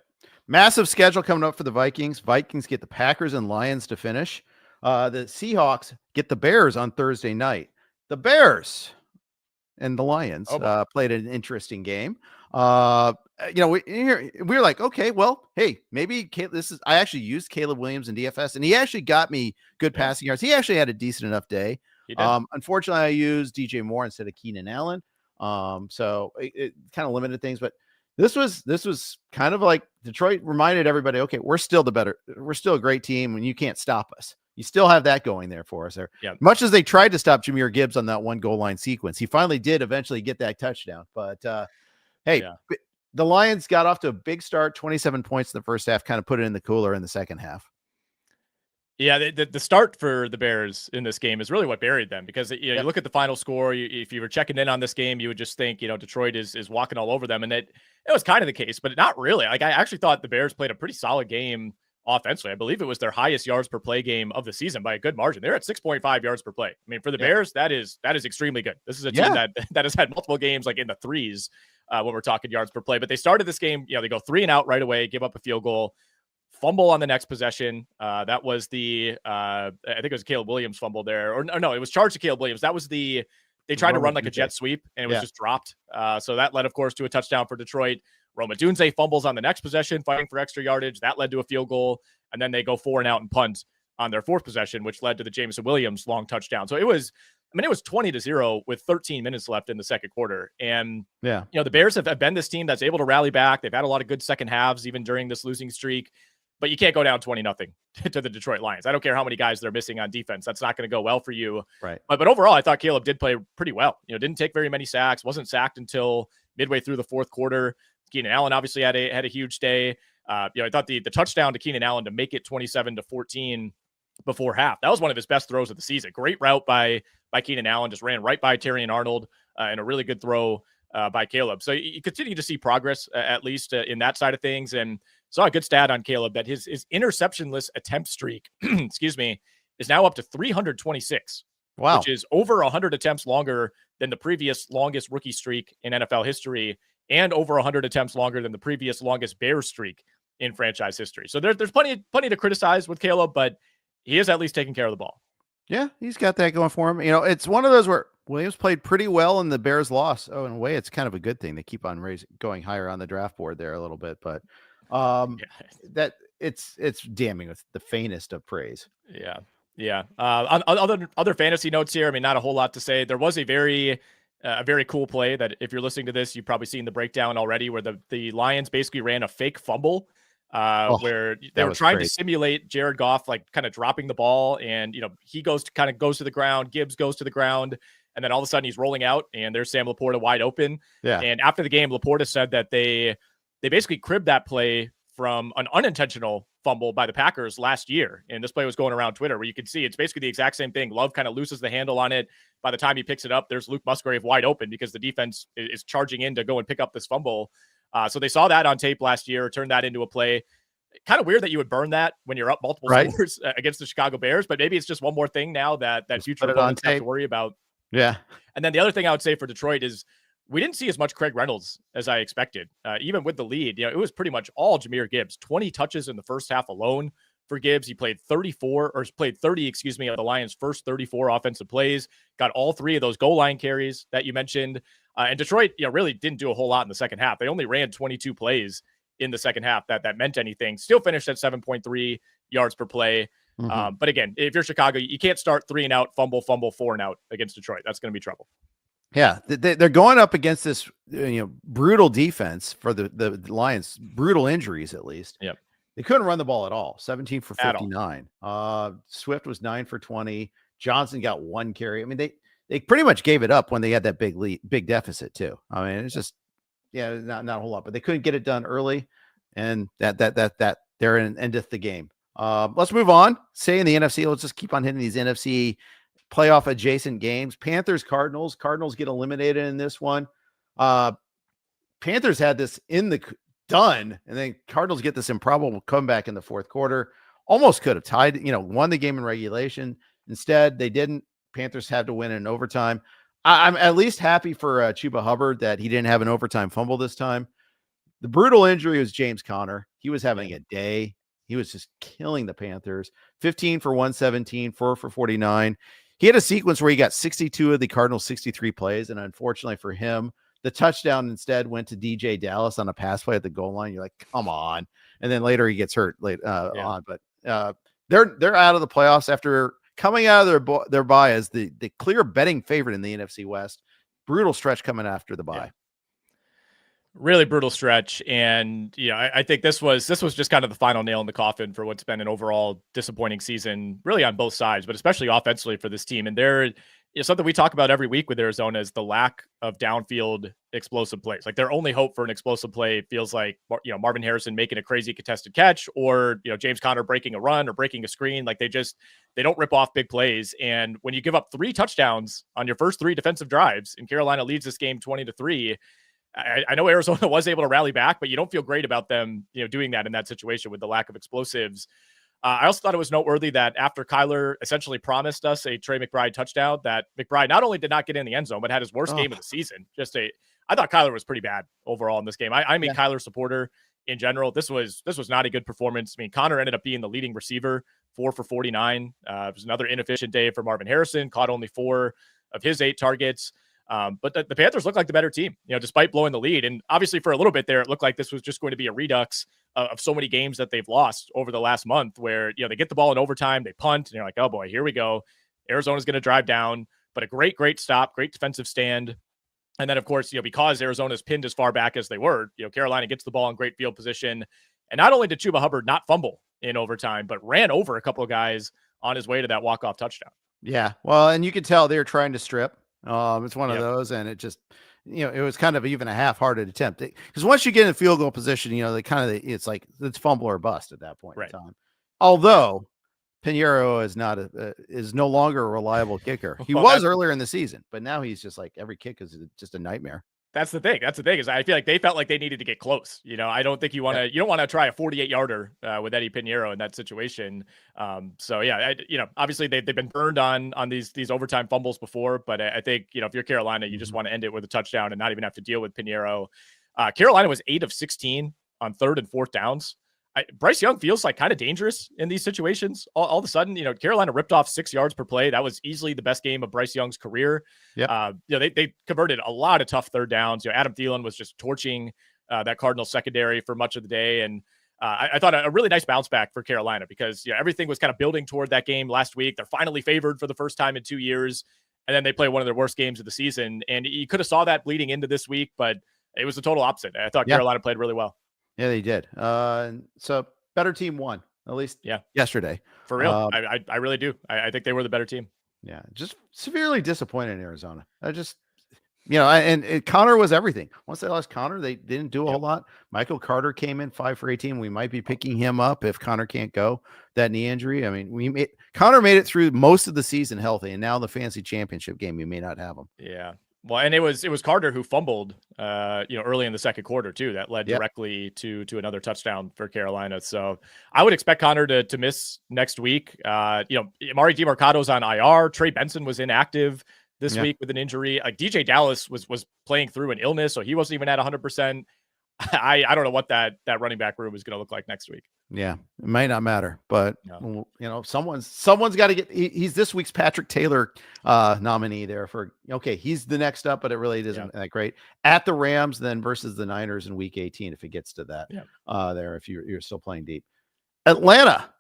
Speaker 1: Massive schedule coming up for the Vikings. Vikings get the Packers and Lions to finish. The Seahawks get the Bears on Thursday night. The Bears and the Lions played an interesting game. We were like, okay, well, hey, maybe I actually used Caleb Williams in DFS, and he actually got me good passing yards. He actually had a decent enough day. Unfortunately, I used DJ Moore instead of Keenan Allen. So it kind of limited things, but this was kind of like Detroit reminded everybody, okay, we're still a great team, and you can't stop us. You still have that going there for us there. Yeah. Much as they tried to stop Jahmyr Gibbs on that 1 goal line sequence, he finally did eventually get that touchdown. But the Lions got off to a big start, 27 points in the first half, kind of put it in the cooler in the second half.
Speaker 2: Yeah, the start for the Bears in this game is really what buried them, because you look at the final score. If you were checking in on this game, you would just think Detroit is walking all over them, and it was kind of the case, but not really. Like I actually thought the Bears played a pretty solid game offensively. I believe it was their highest yards per play game of the season by a good margin. They're at 6.5 yards per play. I mean, for the Bears, that is extremely good. This is a team that has had multiple games like in the 3s when we're talking yards per play. But they started this game, they go 3 and out right away, give up a field goal, fumble on the next possession. That was I think it was Caleb Williams fumble there, or no, it was charged to Caleb Williams. That was they tried to run like a jet sweep, and it was just dropped. So that led, of course, to a touchdown for Detroit. Roma Dunze fumbles on the next possession, fighting for extra yardage. That led to a field goal, and then they go 4 and out and punt on their 4th possession, which led to the Jameson Williams long touchdown. So it was 20-0 with 13 minutes left in the second quarter. And the Bears have been this team that's able to rally back. They've had a lot of good second halves, even during this losing streak. But you can't go down 20-0 to the Detroit Lions. I don't care how many guys they're missing on defense. That's not going to go well for you.
Speaker 1: Right.
Speaker 2: But overall, I thought Caleb did play pretty well. Didn't take very many sacks, wasn't sacked until midway through the 4th quarter. Keenan Allen obviously had a huge day. I thought the touchdown to Keenan Allen to make it 27-14 before half, that was one of his best throws of the season. Great route by Keenan Allen, just ran right by Terry and Arnold, and a really good throw by Caleb. So you continue to see progress, at least in that side of things. And saw a good stat on Caleb that his interceptionless attempt streak, is now up to 326.
Speaker 1: Wow.
Speaker 2: Which is over 100 attempts longer than the previous longest rookie streak in NFL history, and over 100 attempts longer than the previous longest Bears streak in franchise history. So there's plenty to criticize with Caleb, but he is at least taking care of the ball.
Speaker 1: Yeah, he's got that going for him. It's one of those where Williams played pretty well in the Bears loss. Oh, in a way, it's kind of a good thing. They keep on going higher on the draft board there a little bit, but that it's damning with the faintest of praise.
Speaker 2: Yeah. Yeah. On other fantasy notes here, I mean, not a whole lot to say. There was a very cool play that if you're listening to this, you've probably seen the breakdown already, where the Lions basically ran a fake fumble where they were trying to simulate Jared Goff, like kind of dropping the ball. And, he goes to the ground, Gibbs goes to the ground, and then all of a sudden he's rolling out and there's Sam Laporta wide open. Yeah. And after the game, Laporta said that they they basically cribbed that play from an unintentional fumble by the Packers last year. And this play was going around Twitter where you can see it's basically the exact same thing. Love kind of loses the handle on it. By the time he picks it up, there's Luke Musgrave wide open because the defense is charging in to go and pick up this fumble. So they saw that on tape last year, turned that into a play. Kind of weird that you would burn that when you're up multiple scores against the Chicago Bears, but maybe it's just one more thing now that future opponents have to worry about.
Speaker 1: Yeah.
Speaker 2: And then the other thing I would say for Detroit is we didn't see as much Craig Reynolds as I expected. Even with the lead, it was pretty much all Jahmyr Gibbs. 20 touches in the first half alone for Gibbs. He played 30 of the Lions' first 34 offensive plays. Got all 3 of those goal line carries that you mentioned. And Detroit, really didn't do a whole lot in the second half. They only ran 22 plays in the second half that meant anything. Still finished at 7.3 yards per play. But again, if you're Chicago, you can't start 3 and out, fumble, 4 and out against Detroit. That's going to be trouble.
Speaker 1: Yeah, they're going up against this brutal defense for the Lions, brutal injuries at least.
Speaker 2: Yep.
Speaker 1: They couldn't run the ball at all. 17 for 59. Swift was 9 for 20. Johnson got 1 carry. I mean, they pretty much gave it up when they had that big deficit too. I mean, it's just not a whole lot, but they couldn't get it done early, and that there endeth the game. Let's move on. Stay in the NFC. Let's just keep on hitting these NFC playoff adjacent games. Panthers-Cardinals. Cardinals get eliminated in this one. Panthers had this in the done, and then Cardinals get this improbable comeback in the fourth quarter. Almost could have tied, won the game in regulation. Instead, they didn't. Panthers had to win in overtime. I'm at least happy for Chuba Hubbard that he didn't have an overtime fumble this time. The brutal injury was James Conner. He was having a day. He was just killing the Panthers. 15 for 117, 4 for 49. He had a sequence where he got 62 of the Cardinals' 63 plays, and unfortunately for him, the touchdown instead went to DJ Dallas on a pass play at the goal line. You're like, come on. And then later he gets hurt on. But they're out of the playoffs after coming out of their bye as the clear betting favorite in the NFC West. Brutal stretch coming after the bye.
Speaker 2: Yeah. Really brutal stretch. And I think this was just kind of the final nail in the coffin for what's been an overall disappointing season, really on both sides, but especially offensively for this team. And there is something we talk about every week with Arizona is the lack of downfield explosive plays. Like their only hope for an explosive play feels like, Marvin Harrison making a crazy contested catch, or, James Conner breaking a run or breaking a screen. Like they don't rip off big plays. And when you give up 3 touchdowns on your first 3 defensive drives and Carolina leads this game 20-3, I know Arizona was able to rally back, but you don't feel great about them, doing that in that situation with the lack of explosives. I also thought it was noteworthy that after Kyler essentially promised us a Trey McBride touchdown, that McBride not only did not get in the end zone, but had his worst game of the season. I thought Kyler was pretty bad overall in this game. I'm a Kyler supporter in general. This was not a good performance. I mean, Connor ended up being the leading receiver, 4 for 49. It was another inefficient day for Marvin Harrison, caught only 4 of his 8 targets. But the Panthers look like the better team, despite blowing the lead. And obviously for a little bit there, it looked like this was just going to be a redux of so many games that they've lost over the last month where, they get the ball in overtime, they punt, and you're like, oh boy, here we go. Arizona's going to drive down, but a great stop, great defensive stand. And then of course, because Arizona's pinned as far back as they were, Carolina gets the ball in great field position. And not only did Chuba Hubbard not fumble in overtime, but ran over a couple of guys on his way to that walk-off touchdown.
Speaker 1: Yeah. Well, and you could tell they were trying to strip. It's one of those, and it just, it was kind of even a half-hearted attempt because once you get in field goal position, it's like it's fumble or bust at that point in time. Although Pinheiro is no longer a reliable kicker. He was earlier in the season, but now he's just like every kick is just a nightmare.
Speaker 2: That's the thing. Is I feel like they felt like they needed to get close. I don't think you don't want to try a 48-yarder with Eddie Pinheiro in that situation. Obviously they've been burned on these overtime fumbles before, but I think, if you're Carolina, you just want to end it with a touchdown and not even have to deal with Pinheiro. Carolina was 8 of 16 on 3rd and 4th downs. Bryce Young feels like kind of dangerous in these situations. All of a sudden, Carolina ripped off 6 yards per play. That was easily the best game of Bryce Young's career. They converted a lot of tough 3rd downs. Adam Thielen was just torching that Cardinals secondary for much of the day. And I thought a really nice bounce back for Carolina because everything was kind of building toward that game last week. They're finally favored for the first time in 2 years. And then they play one of their worst games of the season. And you could have saw that bleeding into this week, but it was the total opposite. I thought Carolina played really well.
Speaker 1: Yeah, they did. So better team won, at least yesterday.
Speaker 2: For real. I really do. I think they were the better team.
Speaker 1: Yeah. Just severely disappointed in Arizona. and Connor was everything. Once they lost Connor, they didn't do a whole lot. Michael Carter came in 5 for 18. We might be picking him up if Connor can't go, that knee injury. I mean, Connor made it through most of the season healthy, and now the fantasy championship game, you may not have him.
Speaker 2: Yeah. Well, and it was Carter who fumbled, early in the second quarter too. That led directly to another touchdown for Carolina. So I would expect Connor to miss next week. Amari DiMercado's on IR. Trey Benson was inactive this week with an injury. Like DJ Dallas was playing through an illness, so he wasn't even at 100%. I don't know what that running back room is going to look like next week.
Speaker 1: Yeah, it might not matter, but someone's got to get. He's this week's Patrick Taylor nominee there for. Okay, he's the next up, but it really isn't that great. At the Rams, then versus the Niners in Week 18, if it gets to that. There, if you're still playing deep, Atlanta,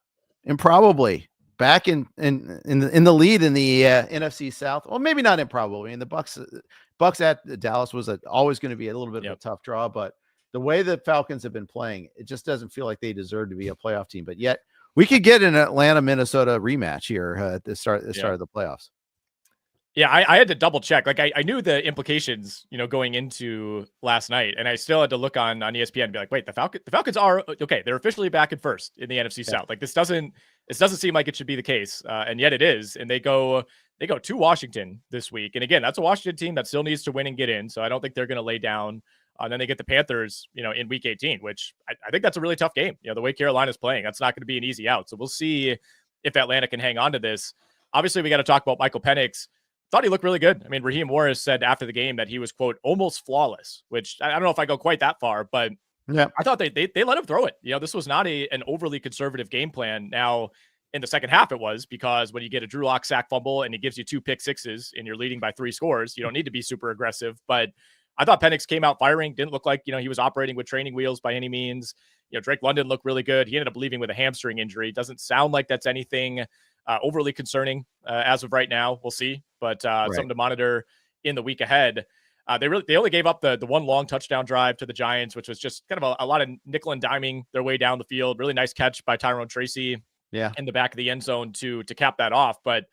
Speaker 1: improbably back in the lead in the NFC South. Well, maybe not improbably. And the Bucs at Dallas was always going to be a little bit of a tough draw, but the way the Falcons have been playing, it just doesn't feel like they deserve to be a playoff team. But yet we could get an Atlanta-Minnesota rematch here at the start of the playoffs.
Speaker 2: Yeah, I had to double check. Like I knew the implications, going into last night, and I still had to look on ESPN and be like, wait, the Falcons are okay. They're officially back in first in the NFC South. Like this doesn't seem like it should be the case, and yet it is. And they go to Washington this week, and again, that's a Washington team that still needs to win and get in. So I don't think they're going to lay down. And then they get the Panthers, in Week 18, which I think that's a really tough game. The way Carolina's playing, that's not going to be an easy out. So we'll see if Atlanta can hang on to this. Obviously, we got to talk about Michael Penix. Thought he looked really good. I mean, Raheem Morris said after the game that he was, quote, almost flawless, which I don't know if I go quite that far, but I thought they let him throw it. This was not an overly conservative game plan. Now, in the second half, it was, because when you get a Drew Lock sack fumble and he gives you 2 pick sixes and you're leading by 3 scores, you don't need to be super aggressive. But I thought Penix came out firing. Didn't look like, he was operating with training wheels by any means. Drake London looked really good. He ended up leaving with a hamstring injury. Doesn't sound like that's anything overly concerning as of right now. We'll see, but something to monitor in the week ahead. They only gave up the one long touchdown drive to the Giants, which was just kind of a lot of nickel and diming their way down the field. Really nice catch by Tyrone Tracy in the back of the end zone to cap that off. But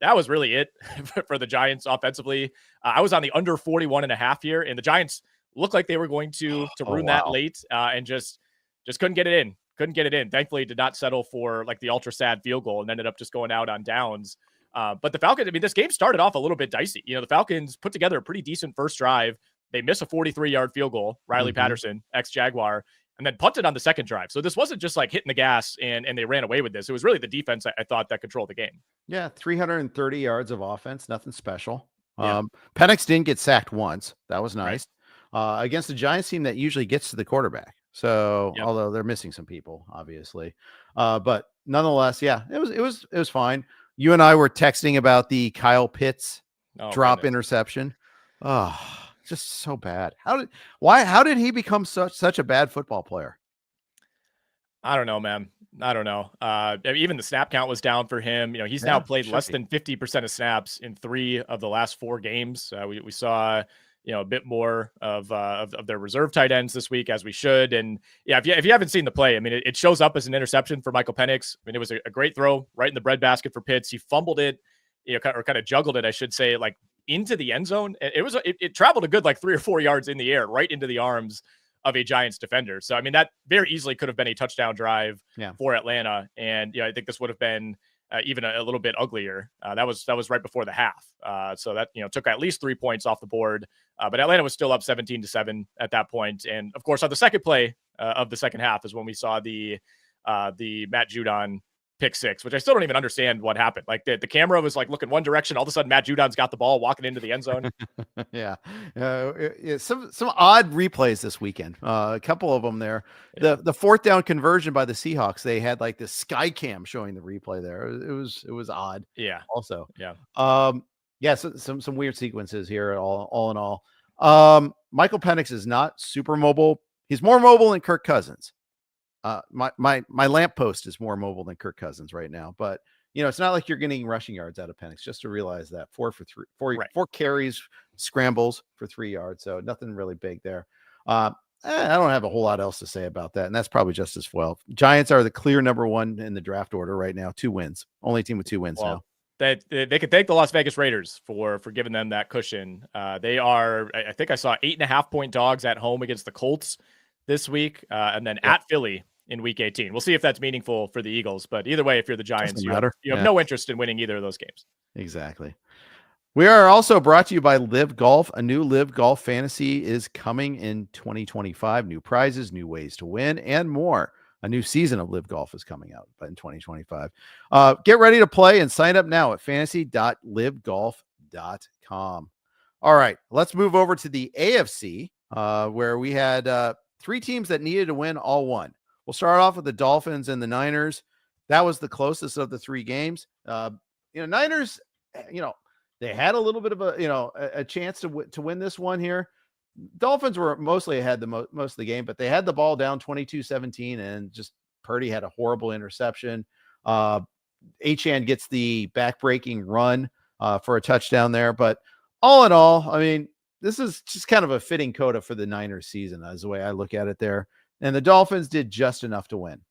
Speaker 2: that was really it for the Giants offensively. I was on the under 41.5 here, and the Giants looked like they were going to ruin that late and just couldn't get it in. Thankfully, did not settle for like the ultra sad field goal and ended up just going out on downs. But the Falcons, this game started off a little bit dicey. The Falcons put together a pretty decent first drive. They miss a 43-yard field goal, Riley Patterson, ex-Jaguar, and then punted on the second drive. So this wasn't just like hitting the gas and they ran away with this. It was really the defense, I thought, that controlled the game.
Speaker 1: Yeah, 330 yards of offense, nothing special. Penix didn't get sacked once. That was nice. Against the Giants team that usually gets to the quarterback. So although they're missing some people, obviously. But nonetheless, it was fine. You and I were texting about the Kyle Pitts drop interception. Oh, just so bad. How did he become such a bad football player?
Speaker 2: I don't know, man. I don't know. Even the snap count was down for him. He's now played less than 50% of snaps in 3 of the last 4 games. We saw, a bit more of their reserve tight ends this week, as we should. And if you haven't seen the play, it shows up as an interception for Michael Penix. It was a great throw right in the breadbasket for Pitts. He fumbled it, or kind of juggled it, I should say, like into the end zone. It traveled a good like 3 or 4 yards in the air, right into the arms of a Giants defender. So, that very easily could have been a touchdown drive for Atlanta. And, I think this would have been even a little bit uglier. That was right before the half. So that, took at least 3 points off the board. But Atlanta was still up 17-7 at that point. And of course, on the second play of the second half is when we saw the Matt Judon pick 6, which I still don't even understand what happened. Like the camera was like looking one direction. All of a sudden, Matt Judon's got the ball walking into the end zone. Some
Speaker 1: odd replays this weekend. A couple of them there. The fourth down conversion by the Seahawks, they had like this sky cam showing the replay there. It was odd.
Speaker 2: Yeah.
Speaker 1: Also.
Speaker 2: Yeah.
Speaker 1: So some weird sequences here. All in all, Michael Penix is not super mobile. He's more mobile than Kirk Cousins. My lamppost is more mobile than Kirk Cousins right now, but it's not like you're getting rushing yards out of Penix. Just to realize that 4 carries, scrambles for 3 yards. So nothing really big there. I don't have a whole lot else to say about that. And that's probably just as well. Giants are the clear number 1 in the draft order right now. 2 wins, only team with 2 wins now.
Speaker 2: that they could thank the Las Vegas Raiders for giving them that cushion. They are, I think I saw 8.5-point dogs at home against the Colts this week, and then at Philly in week 18. We'll see if that's meaningful for the Eagles, but either way, if you're the Giants, you have no interest in winning either of those games.
Speaker 1: Exactly. We are also brought to you by LIV Golf. A new LIV Golf fantasy is coming in 2025. New prizes, new ways to win, and more. A new season of LIV Golf is coming out in 2025. Get ready to play and sign up now at fantasy.livegolf.com. All right, let's move over to the AFC, where we had 3 teams that needed to win, all won. We'll start off with the Dolphins and the Niners. That was the closest of the 3 games. Niners, they had a little bit of a chance to win this one here. Dolphins were mostly ahead most of the game, but they had the ball down 22-17, and just Purdy had a horrible interception. Achane gets the backbreaking run for a touchdown there. But all in all, I mean, this is just kind of a fitting coda for the Niners season, is the way I look at it there. And the Dolphins did just enough to win.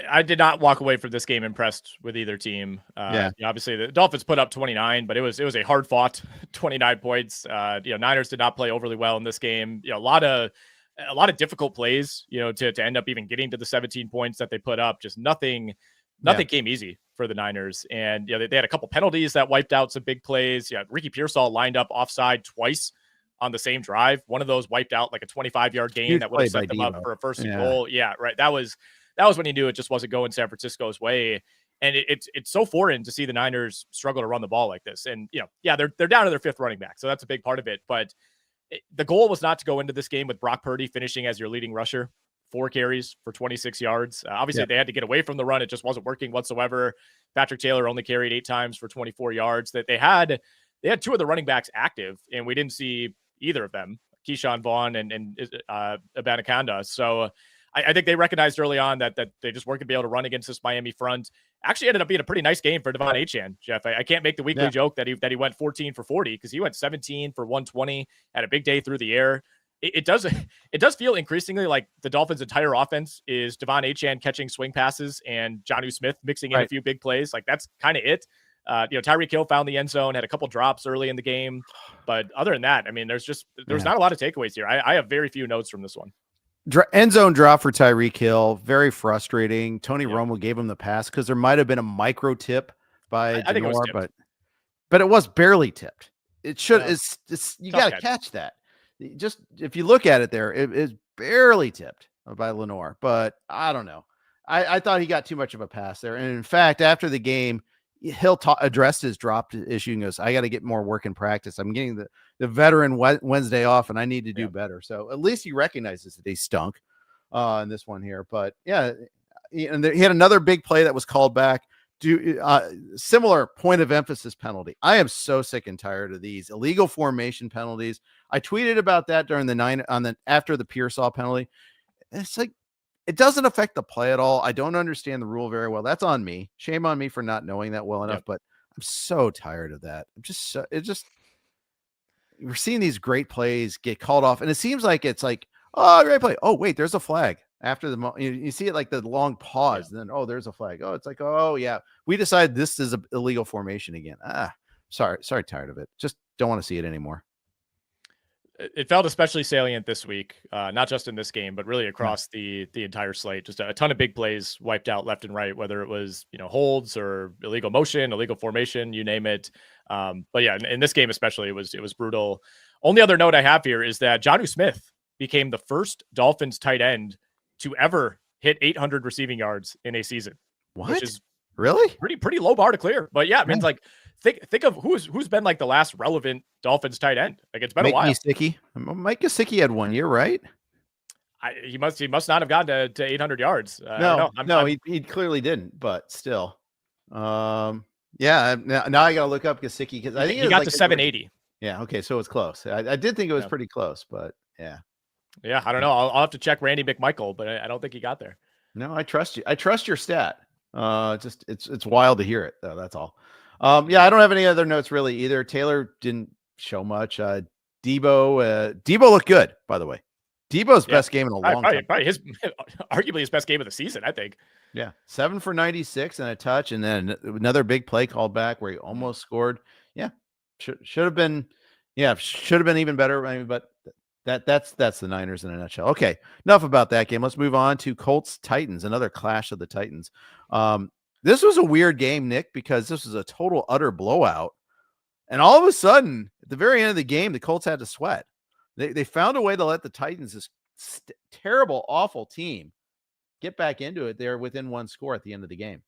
Speaker 2: I did not walk away from this game impressed with either team. Obviously the Dolphins put up 29, but it was a hard fought 29 points. Niners did not play overly well in this game. A lot of difficult plays, to end up even getting to the 17 points that they put up. Just nothing came easy for the Niners. And they had a couple penalties that wiped out some big plays. Ricky Pearsall lined up offside twice on the same drive. One of those wiped out like a 25-yard gain that would have set them up for a first and goal. Yeah, right. That was when you knew it just wasn't going San Francisco's way. And it's so foreign to see the Niners struggle to run the ball like this. And, they're down to their 5th running back. So that's a big part of it. But the goal was not to go into this game with Brock Purdy finishing as your leading rusher, 4 carries for 26 yards. Obviously, they had to get away from the run. It just wasn't working whatsoever. Patrick Taylor only carried 8 times for 24 yards. That they had 2 of the running backs active, and we didn't see either of them, Keyshawn Vaughn and Abanikanda. So I think they recognized early on that they just weren't going to be able to run against this Miami front. Actually ended up being a pretty nice game for Devon Achane, Jeff. I can't make the weekly joke that he went 14 for 40, because he went 17 for 120, had a big day through the air. It does feel increasingly like the Dolphins' entire offense is Devon Achane catching swing passes and Jonnu Smith mixing in a few big plays. Like, that's kind of it. Tyreek Hill found the end zone, had a couple drops early in the game, but other than that, I mean, there's not a lot of takeaways here. I have very few notes from this one.
Speaker 1: End zone drop for Tyreek Hill, very frustrating. Tony Romo gave him the pass because there might have been a micro tip by Denore, but it was barely tipped. It should. It's you got to catch that. Just if you look at it there, it is barely tipped by Lenore, but I don't know. I thought he got too much of a pass there, and in fact, after the game, Hill addressed his drop issue and goes, "I got to get more work in practice. I'm getting the veteran Wednesday off, and I need to do better." So at least he recognizes that they stunk in this one here. But and he had another big play that was called back. Similar point of emphasis penalty. I am so sick and tired of these illegal formation penalties. I tweeted about that during after the Pearsall penalty. It's like, it doesn't affect the play at all. I don't understand the rule very well. That's on me. Shame on me for not knowing that well enough, but I'm so tired of that. We're seeing these great plays get called off, and it seems like it's like, oh, great play. Oh, wait, there's a flag after you see it, like the long pause, and then, oh, there's a flag. Oh, it's like, oh yeah, we decided this is an illegal formation again. Sorry, tired of it. Just don't want to see it anymore.
Speaker 2: It felt especially salient this week, not just in this game, but really across the entire slate. Just a ton of big plays wiped out left and right, whether it was, holds or illegal motion, illegal formation, you name it. But yeah, in this game especially, it was brutal. Only other note I have here is that Jonnu Smith became the first Dolphins tight end to ever hit 800 receiving yards in a season.
Speaker 1: What?
Speaker 2: Which is
Speaker 1: really
Speaker 2: pretty low bar to clear. But yeah, I mean, like, think of who's been like the last relevant Dolphins tight end. Like, it's been a while.
Speaker 1: Mike Gesicki had 1 year, right?
Speaker 2: He must not have gotten to 800 yards.
Speaker 1: He clearly didn't, but still. Now I got to look up Gesicki, because I think
Speaker 2: he got to 780.
Speaker 1: Yeah. Okay. So it's close. I did think it was pretty close, but yeah.
Speaker 2: Yeah. I don't know. I'll have to check Randy McMichael, but I don't think he got there.
Speaker 1: No, I trust you. I trust your stat. It's wild to hear it though. That's all. I don't have any other notes really either. Taylor didn't show much. Debo looked good, by the way. Debo's best game in a long time.
Speaker 2: Probably arguably his best game of the season, I think.
Speaker 1: Yeah, 7 for 96 and a touch, and then another big play called back where he almost scored. Yeah, should have been. Yeah, should have been even better. I mean, but that's the Niners in a nutshell. Okay, enough about that game. Let's move on to Colts-Titans, another clash of the Titans. This was a weird game, Nick, because this was a total utter blowout, and all of a sudden, at the very end of the game, the Colts had to sweat. They found a way to let the Titans, this terrible, awful team, get back into it. They're within one score at the end of the game.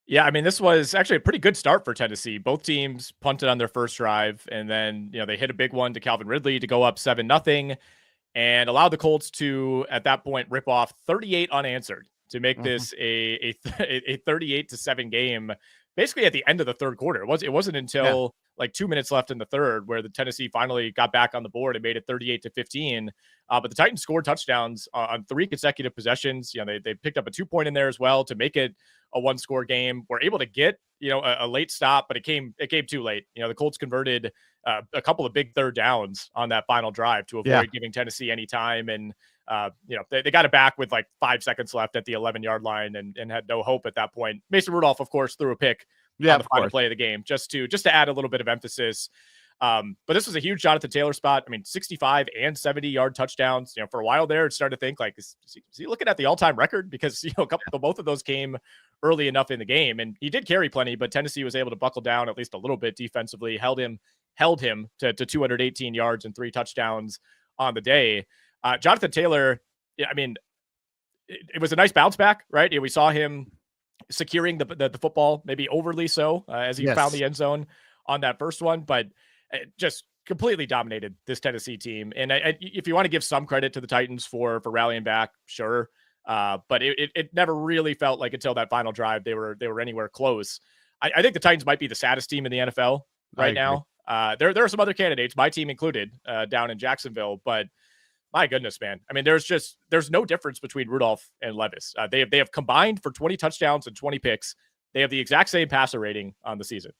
Speaker 2: Yeah, I mean, this was actually a pretty good start for Tennessee. Both teams punted on their first drive, and then they hit a big one to Calvin Ridley to go up 7-0, and allowed the Colts to, at that point, rip off 38 unanswered to make this a 38-7 game. Basically, at the end of the third quarter, it wasn't until like 2 minutes left in the third where the Tennessee finally got back on the board and made it 38-15. But the Titans scored touchdowns on 3 consecutive possessions. They picked up a 2-point in there as well to make it a 1-score game. Were able to get a late stop, but it came too late. The Colts converted a couple of big third downs on that final drive to avoid giving Tennessee any time, and they got it back with like 5 seconds left at the 11-yard line and had no hope at that point. Mason Rudolph, of course, threw a pick on the final play of the game just to add a little bit of emphasis. But this was a huge Jonathan Taylor spot. I mean, 65 and 70-yard touchdowns. For a while there, it started to think like, is he looking at the all-time record? Because both of those came early enough in the game, and he did carry plenty, but Tennessee was able to buckle down at least a little bit defensively, held him to 218 yards and 3 touchdowns on the day. Jonathan Taylor, I mean, it was a nice bounce back, right? We saw him securing the football, maybe overly so, as he found the end zone on that first one, but just completely dominated this Tennessee team. And if you want to give some credit to the Titans for rallying back, sure. But it never really felt like until that final drive they were anywhere close. I think the Titans might be the saddest team in the NFL right now. There are some other candidates, my team included, down in Jacksonville, but my goodness, man. I mean, there's no difference between Rudolph and Levis. They have combined for 20 touchdowns and 20 picks. They have the exact same passer rating on the season.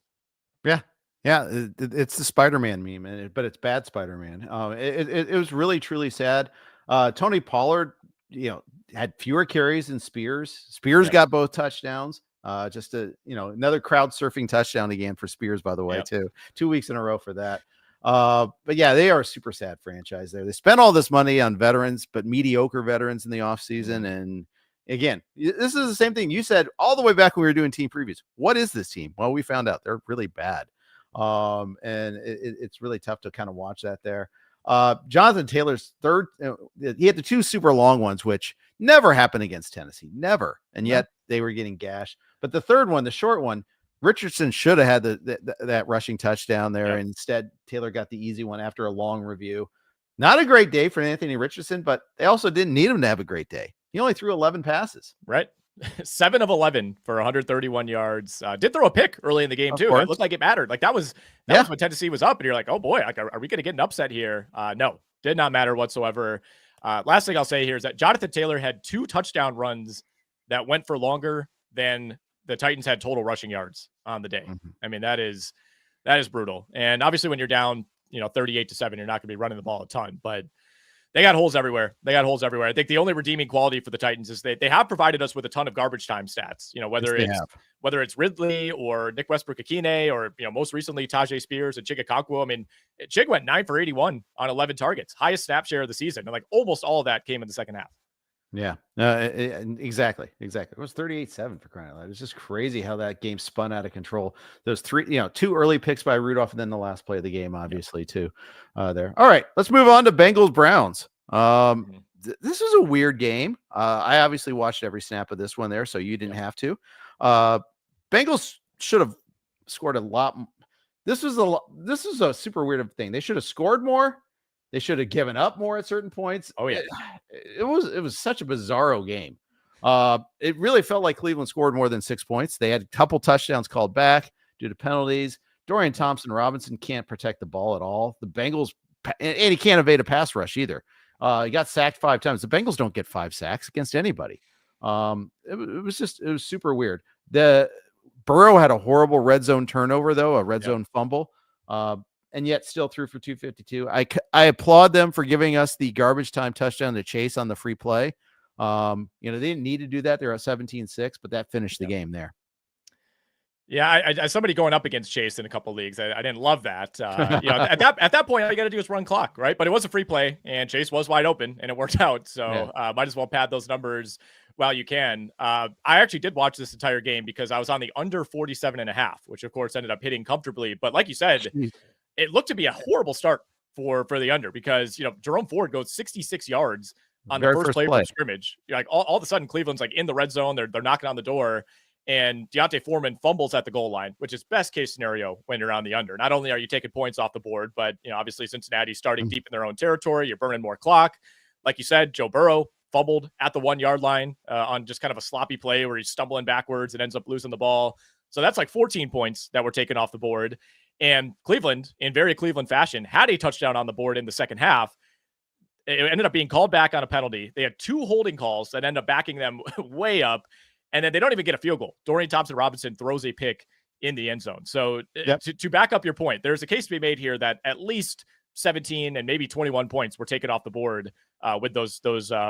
Speaker 1: Yeah. Yeah. It's the Spider-Man meme, but it's bad Spider-Man. It was really, truly sad. Tony Pollard, had fewer carries than Spears. Spears got both touchdowns. Just another crowd surfing touchdown again for Spears, by the way, too. 2 weeks in a row for that. But yeah, they are a super sad franchise there. They spent all this money on veterans, but mediocre veterans in the offseason. And again, this is the same thing you said all the way back when we were doing team previews. What is this team? Well, we found out they're really bad. And it's really tough to kind of watch that there. Jonathan Taylor's third, he had the 2 super long ones, which never happened against Tennessee, never. And yet they were getting gashed. But the third one, the short one, Richardson should have had that rushing touchdown there. And instead, Taylor got the easy one after a long review. Not a great day for Anthony Richardson, but they also didn't need him to have a great day. He only threw 11 passes.
Speaker 2: Right. 7 of 11 for 131 yards. Did throw a pick early in the game, too. It looked like it mattered. Like that was when Tennessee was up, and you're like, oh boy, like, are we going to get an upset here? No, did not matter whatsoever. Last thing I'll say here is that Jonathan Taylor had 2 touchdown runs that went for longer than the Titans had total rushing yards on the day. Mm-hmm. I mean, that is brutal. And obviously when you're down, 38-7, you're not going to be running the ball a ton, but they got holes everywhere. I think the only redeeming quality for the Titans is they have provided us with a ton of garbage time stats, whether it's Ridley or Nick Westbrook-Akine or, most recently Tajay Spears and Chig Okonkwo. I mean, Chig went 9 for 81 on 11 targets, highest snap share of the season. And like almost all of that came in the second half.
Speaker 1: Yeah, exactly. It was 38-7 for crying out loud. It's just crazy how that game spun out of control. Those 2 early picks by Rudolph, and then the last play of the game, obviously, too, there. All right, let's move on to Bengals-Browns. This was a weird game. I obviously watched every snap of this one there, so you didn't have to. Bengals should have scored a lot. This is a super weird thing. They should have scored more. They should have given up more at certain points.
Speaker 2: Oh yeah,
Speaker 1: it was such a bizarro game. It really felt like Cleveland scored more than 6 points. They had a couple touchdowns called back due to penalties. Dorian Thompson-Robinson can't protect the ball at all. The Bengals, and he can't evade a pass rush either. He got sacked 5 times. The Bengals don't get 5 sacks against anybody. It was super weird. The Burrow had a horrible red zone turnover, though, a red zone fumble. And yet still threw for 252. I applaud them for giving us the garbage time touchdown to Chase on the free play. They didn't need to do that. They're at 17-6, but that finished the game there.
Speaker 2: Yeah, as somebody going up against Chase in a couple leagues, I didn't love that. At that point, all you got to do is run clock, right? But it was a free play, and Chase was wide open, and it worked out. So might as well pad those numbers while you can. I actually did watch this entire game because I was on the under 47.5, which of course ended up hitting comfortably. But like you said, it looked to be a horrible start for the under because Jerome Ford goes 66 yards on the first play from scrimmage. Like all of a sudden, Cleveland's like in the red zone. They're knocking on the door. And Deontay Foreman fumbles at the goal line, which is best case scenario when you're on the under. Not only are you taking points off the board, but obviously Cincinnati's starting deep in their own territory. You're burning more clock. Like you said, Joe Burrow fumbled at the 1 yard line on just kind of a sloppy play where he's stumbling backwards and ends up losing the ball. So that's like 14 points that were taken off the board. And Cleveland, in very Cleveland fashion, had a touchdown on the board in the second half. It ended up being called back on a penalty. They had 2 holding calls that end up backing them way up. And then they don't even get a field goal. Dorian Thompson-Robinson throws a pick in the end zone. So to back up your point, there's a case to be made here that at least 17 and maybe 21 points were taken off the board with those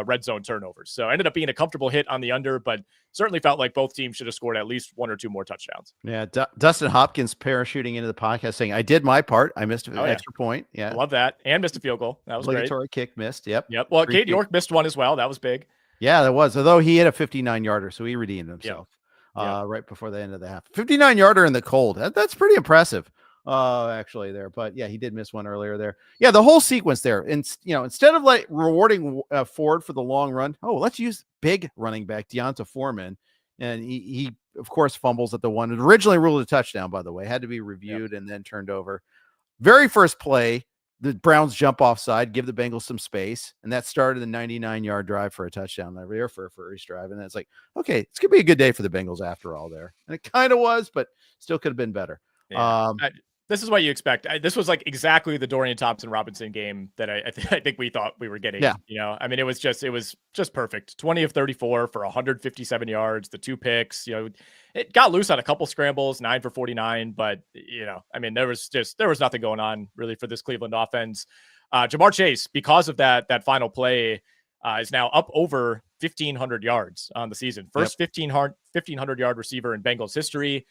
Speaker 2: red zone turnovers. So ended up being a comfortable hit on the under, but certainly felt like both teams should have scored at least 1 or 2 more touchdowns.
Speaker 1: Yeah, Dustin Hopkins parachuting into the podcast saying, I did my part. I missed an extra point. Yeah,
Speaker 2: I love that. And missed a field goal. That was
Speaker 1: obligatory kick missed. Yep.
Speaker 2: Well, Cade York missed one as well. That was big.
Speaker 1: Yeah, that was. Although he hit a 59-yarder, so he redeemed himself right before the end of the half. 59-yarder in the cold. That's pretty impressive, actually, there. But, yeah, he did miss one earlier there. Yeah, the whole sequence there. And, instead of, like, rewarding Ford for the long run, let's use big running back, Deonta Foreman. And he, of course, fumbles at the one. It originally ruled a touchdown, by the way. Had to be reviewed and then turned over. Very first play, the Browns jump offside, give the Bengals some space, and that started the 99-yard drive for a touchdown there for a first drive. And it's like, okay, it's going to be a good day for the Bengals after all there. And it kind of was, but still could have been better.
Speaker 2: Yeah. This is what you expect. This was like exactly the Dorian Thompson-Robinson game that I think we thought we were getting. Yeah. I mean, it was just perfect. 20 of 34 for 157 yards, the 2 picks. It got loose on a couple scrambles, 9 for 49. But I mean, there was nothing going on really for this Cleveland offense. Jamar Chase, because of that final play, is now up over 1,500 yards on the season. First 1,500 yard receiver in Bengals history.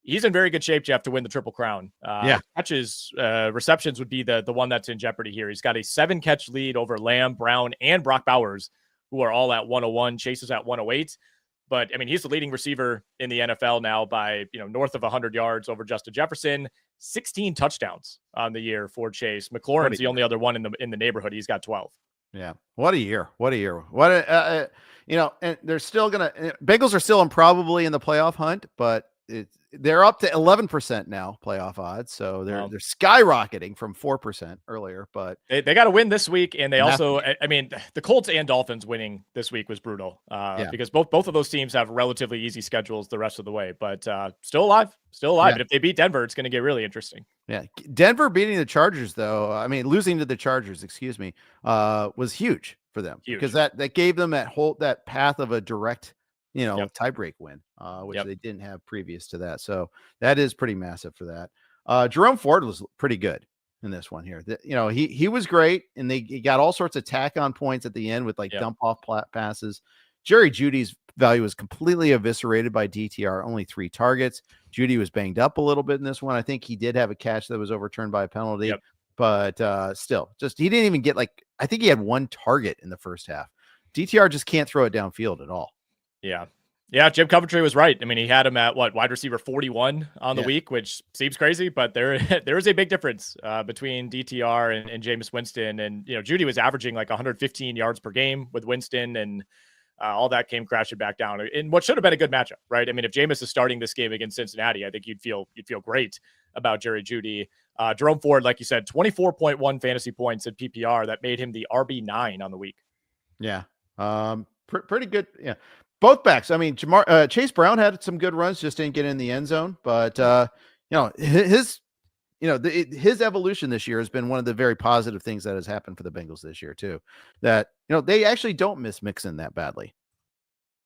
Speaker 2: He's in very good shape, Jeff, to win the Triple Crown. Catches, receptions would be the one that's in jeopardy here. He's got a 7-catch lead over Lamb, Brown, and Brock Bowers, who are all at 101. Chase is at 108. But, I mean, he's the leading receiver in the NFL now by, north of 100 yards over Justin Jefferson. 16 touchdowns on the year for Chase. McLaurin's the only other one in the neighborhood. He's got 12.
Speaker 1: Yeah. What a year. And they're still going to – Bengals are still probably in the playoff hunt, but they're up to 11% now playoff odds. So they're skyrocketing from 4% earlier, but
Speaker 2: they got to win this week. And they also, I mean, the Colts and Dolphins winning this week was brutal because both of those teams have relatively easy schedules the rest of the way, but still alive. Yeah. And if they beat Denver, it's going to get really interesting.
Speaker 1: Yeah. Denver beating the Chargers losing to the Chargers, was huge for them because that gave them that path of a direct tiebreak win, which they didn't have previous to that. So that is pretty massive for that. Jerome Ford was pretty good in this one here. He was great, and he got all sorts of tack on points at the end with dump off passes. Jerry Jeudy's value was completely eviscerated by DTR, only 3 targets. Jeudy was banged up a little bit in this one. I think he did have a catch that was overturned by a penalty, but still, he didn't even get I think he had 1 target in the first half. DTR just can't throw it downfield at all.
Speaker 2: Yeah. Jim Coventry was right. I mean, he had him at wide receiver 41 on the week, which seems crazy, but there is a big difference between DTR and Jameis Winston. And, Jeudy was averaging 115 yards per game with Winston, and all that came crashing back down in what should have been a good matchup, right? I mean, if Jameis is starting this game against Cincinnati, I think you'd feel great about Jerry Jeudy. Jerome Ford, like you said, 24.1 fantasy points in PPR that made him the RB9 on the week.
Speaker 1: Yeah. Pretty good. Yeah. Both backs. I mean, Chase Brown had some good runs, just didn't get in the end zone. But his evolution this year has been one of the very positive things that has happened for the Bengals this year too. That they actually don't miss Mixon that badly.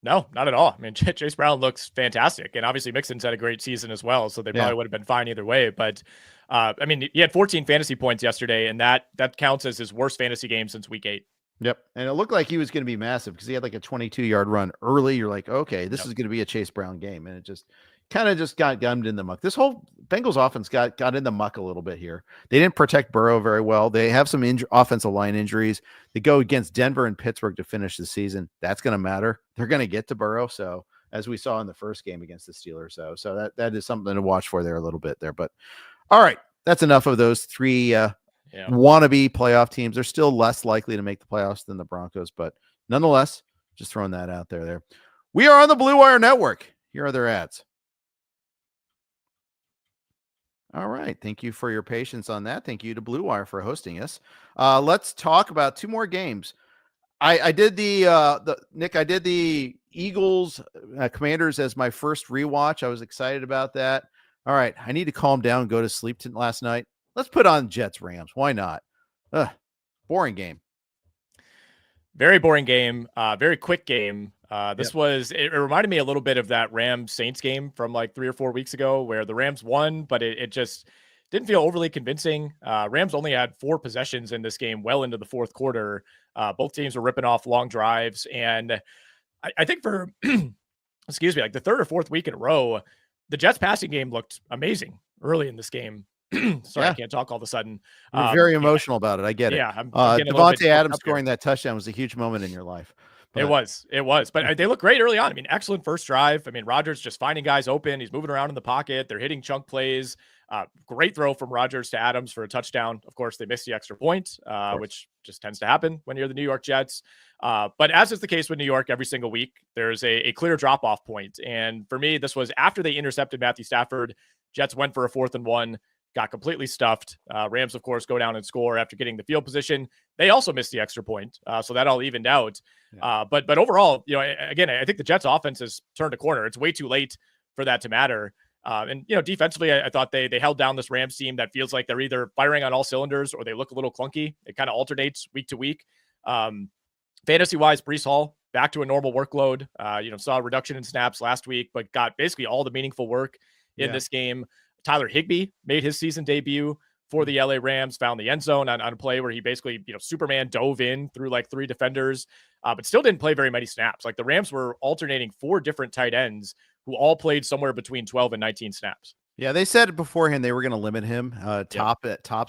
Speaker 2: No, not at all. I mean, Chase Brown looks fantastic, and obviously Mixon's had a great season as well, so they probably would have been fine either way. But I mean, he had 14 fantasy points yesterday, and that counts as his worst fantasy game since week 8.
Speaker 1: Yep. And it looked like he was going to be massive because he had like a 22-yard run early. You're like, okay, this is going to be a Chase Brown game. And it just kind of just got gummed in the muck. This whole Bengals offense got in the muck a little bit here. They didn't protect Burrow very well. They have some offensive line injuries. They go against Denver and Pittsburgh to finish the season. That's going to matter. They're going to get to Burrow. So as we saw in the first game against the Steelers. So that is something to watch for there a little bit there. But all right, that's enough of those three wannabe playoff teams. They're still less likely to make the playoffs than the Broncos, but nonetheless, just throwing that out there. We are on the Blue Wire Network. Here are their ads. All right. Thank you for your patience on that. Thank you to Blue Wire for hosting us. Let's talk about two more games. I did Nick, I did the Eagles Commanders as my first rewatch. I was excited about that. All right. I need to calm down and go to sleep last night. Let's put on Jets Rams. Why not? Boring game.
Speaker 2: Very boring game. Very quick game. It reminded me a little bit of that Rams Saints game from like 3 or 4 weeks ago where the Rams won, but it just didn't feel overly convincing. Rams only had 4 possessions in this game well into the fourth quarter. Both teams were ripping off long drives. And I think for, excuse me, like the third or fourth week in a row, the Jets passing game looked amazing early in this game. Sorry, I can't talk all of a sudden.
Speaker 1: You're very emotional about it. I get it.
Speaker 2: Yeah.
Speaker 1: Devontae Adams scoring that touchdown was a huge moment in your life.
Speaker 2: It was. But they look great early on. I mean, excellent first drive. I mean, Rodgers just finding guys open. He's moving around in the pocket. They're hitting chunk plays. Great throw from Rodgers to Adams for a touchdown. Of course, they missed the extra point, which just tends to happen when you're the New York Jets. But as is the case with New York every single week, there's a clear drop-off point. And for me, this was after they intercepted Matthew Stafford. Jets went for a 4th and 1. Got completely stuffed. Rams, of course, go down and score after getting the field position. They also missed the extra point, so that all evened out. Yeah. But overall, again, I think the Jets' offense has turned a corner. It's way too late for that to matter. And defensively, I thought they held down this Rams team that feels like they're either firing on all cylinders or they look a little clunky. It kind of alternates week to week. Fantasy-wise, Breece Hall back to a normal workload. Saw a reduction in snaps last week, but got basically all the meaningful work in this game. Tyler Higbee made his season debut for the LA Rams, found the end zone on a play where he basically, Superman dove in through like 3 defenders, but still didn't play very many snaps. Like the Rams were alternating 4 different tight ends who all played somewhere between 12 and 19 snaps.
Speaker 1: Yeah, they said beforehand they were going to limit him tops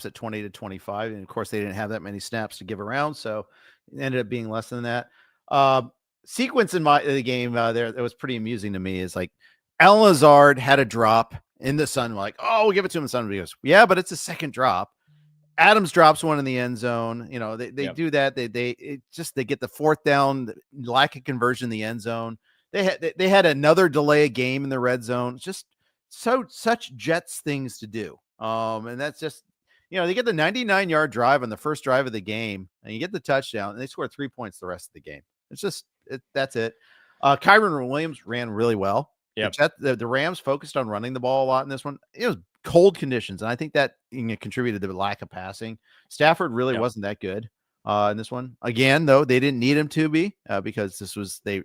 Speaker 1: at 20 to 25. And of course, they didn't have that many snaps to give around. So it ended up being less than that. Sequence in the game there that was pretty amusing to me is like Alan Lazard had a drop in the sun. We're like, oh, we'll give it to him in the sun. He goes, yeah, but it's a second drop. Adams drops one in the end zone. They do that. They get the 4th down, lack of conversion in the end zone. They had another delay game in the red zone. Just such Jets things to do. And that's just, they get the 99-yard drive on the first drive of the game and you get the touchdown and they score 3 points the rest of the game. It's just, that's it. Kyron Williams ran really well. Yeah, the Rams focused on running the ball a lot in this one. It was cold conditions, and I think that contributed to the lack of passing. Stafford really wasn't that good in this one. Again, though, they didn't need him to be because this was they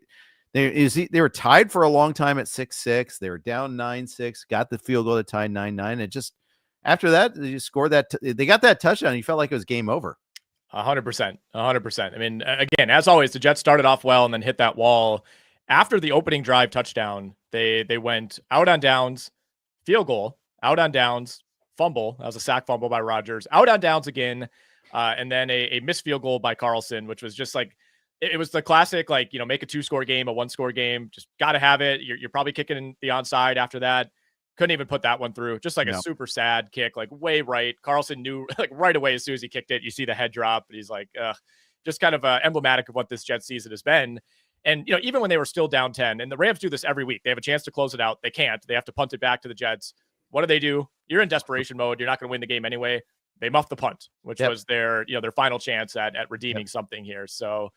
Speaker 1: were tied for a long time at 6-6. They were down 9-6, got the field goal to tie 9-9. It just after that they just scored that. They got that touchdown. You felt like it was game over.
Speaker 2: 100%. I mean, again, as always, the Jets started off well and then hit that wall. After the opening drive touchdown, they went out on downs, field goal, out on downs, fumble. That was a sack fumble by Rodgers, out on downs again, and then a missed field goal by Carlson, which was just like, it was the classic, like, make a 2-score game, a 1-score game. Just got to have it. You're probably kicking the onside after that. Couldn't even put that one through. Just like a super sad kick, like way right. Carlson knew like right away as soon as he kicked it, you see the head drop. And he's like, just kind of emblematic of what this Jets season has been. And, even when they were still down 10, and the Rams do this every week, they have a chance to close it out. They can't. They have to punt it back to the Jets. What do? You're in desperation mode. You're not going to win the game anyway. They muff the punt, which was their final chance at redeeming something here. So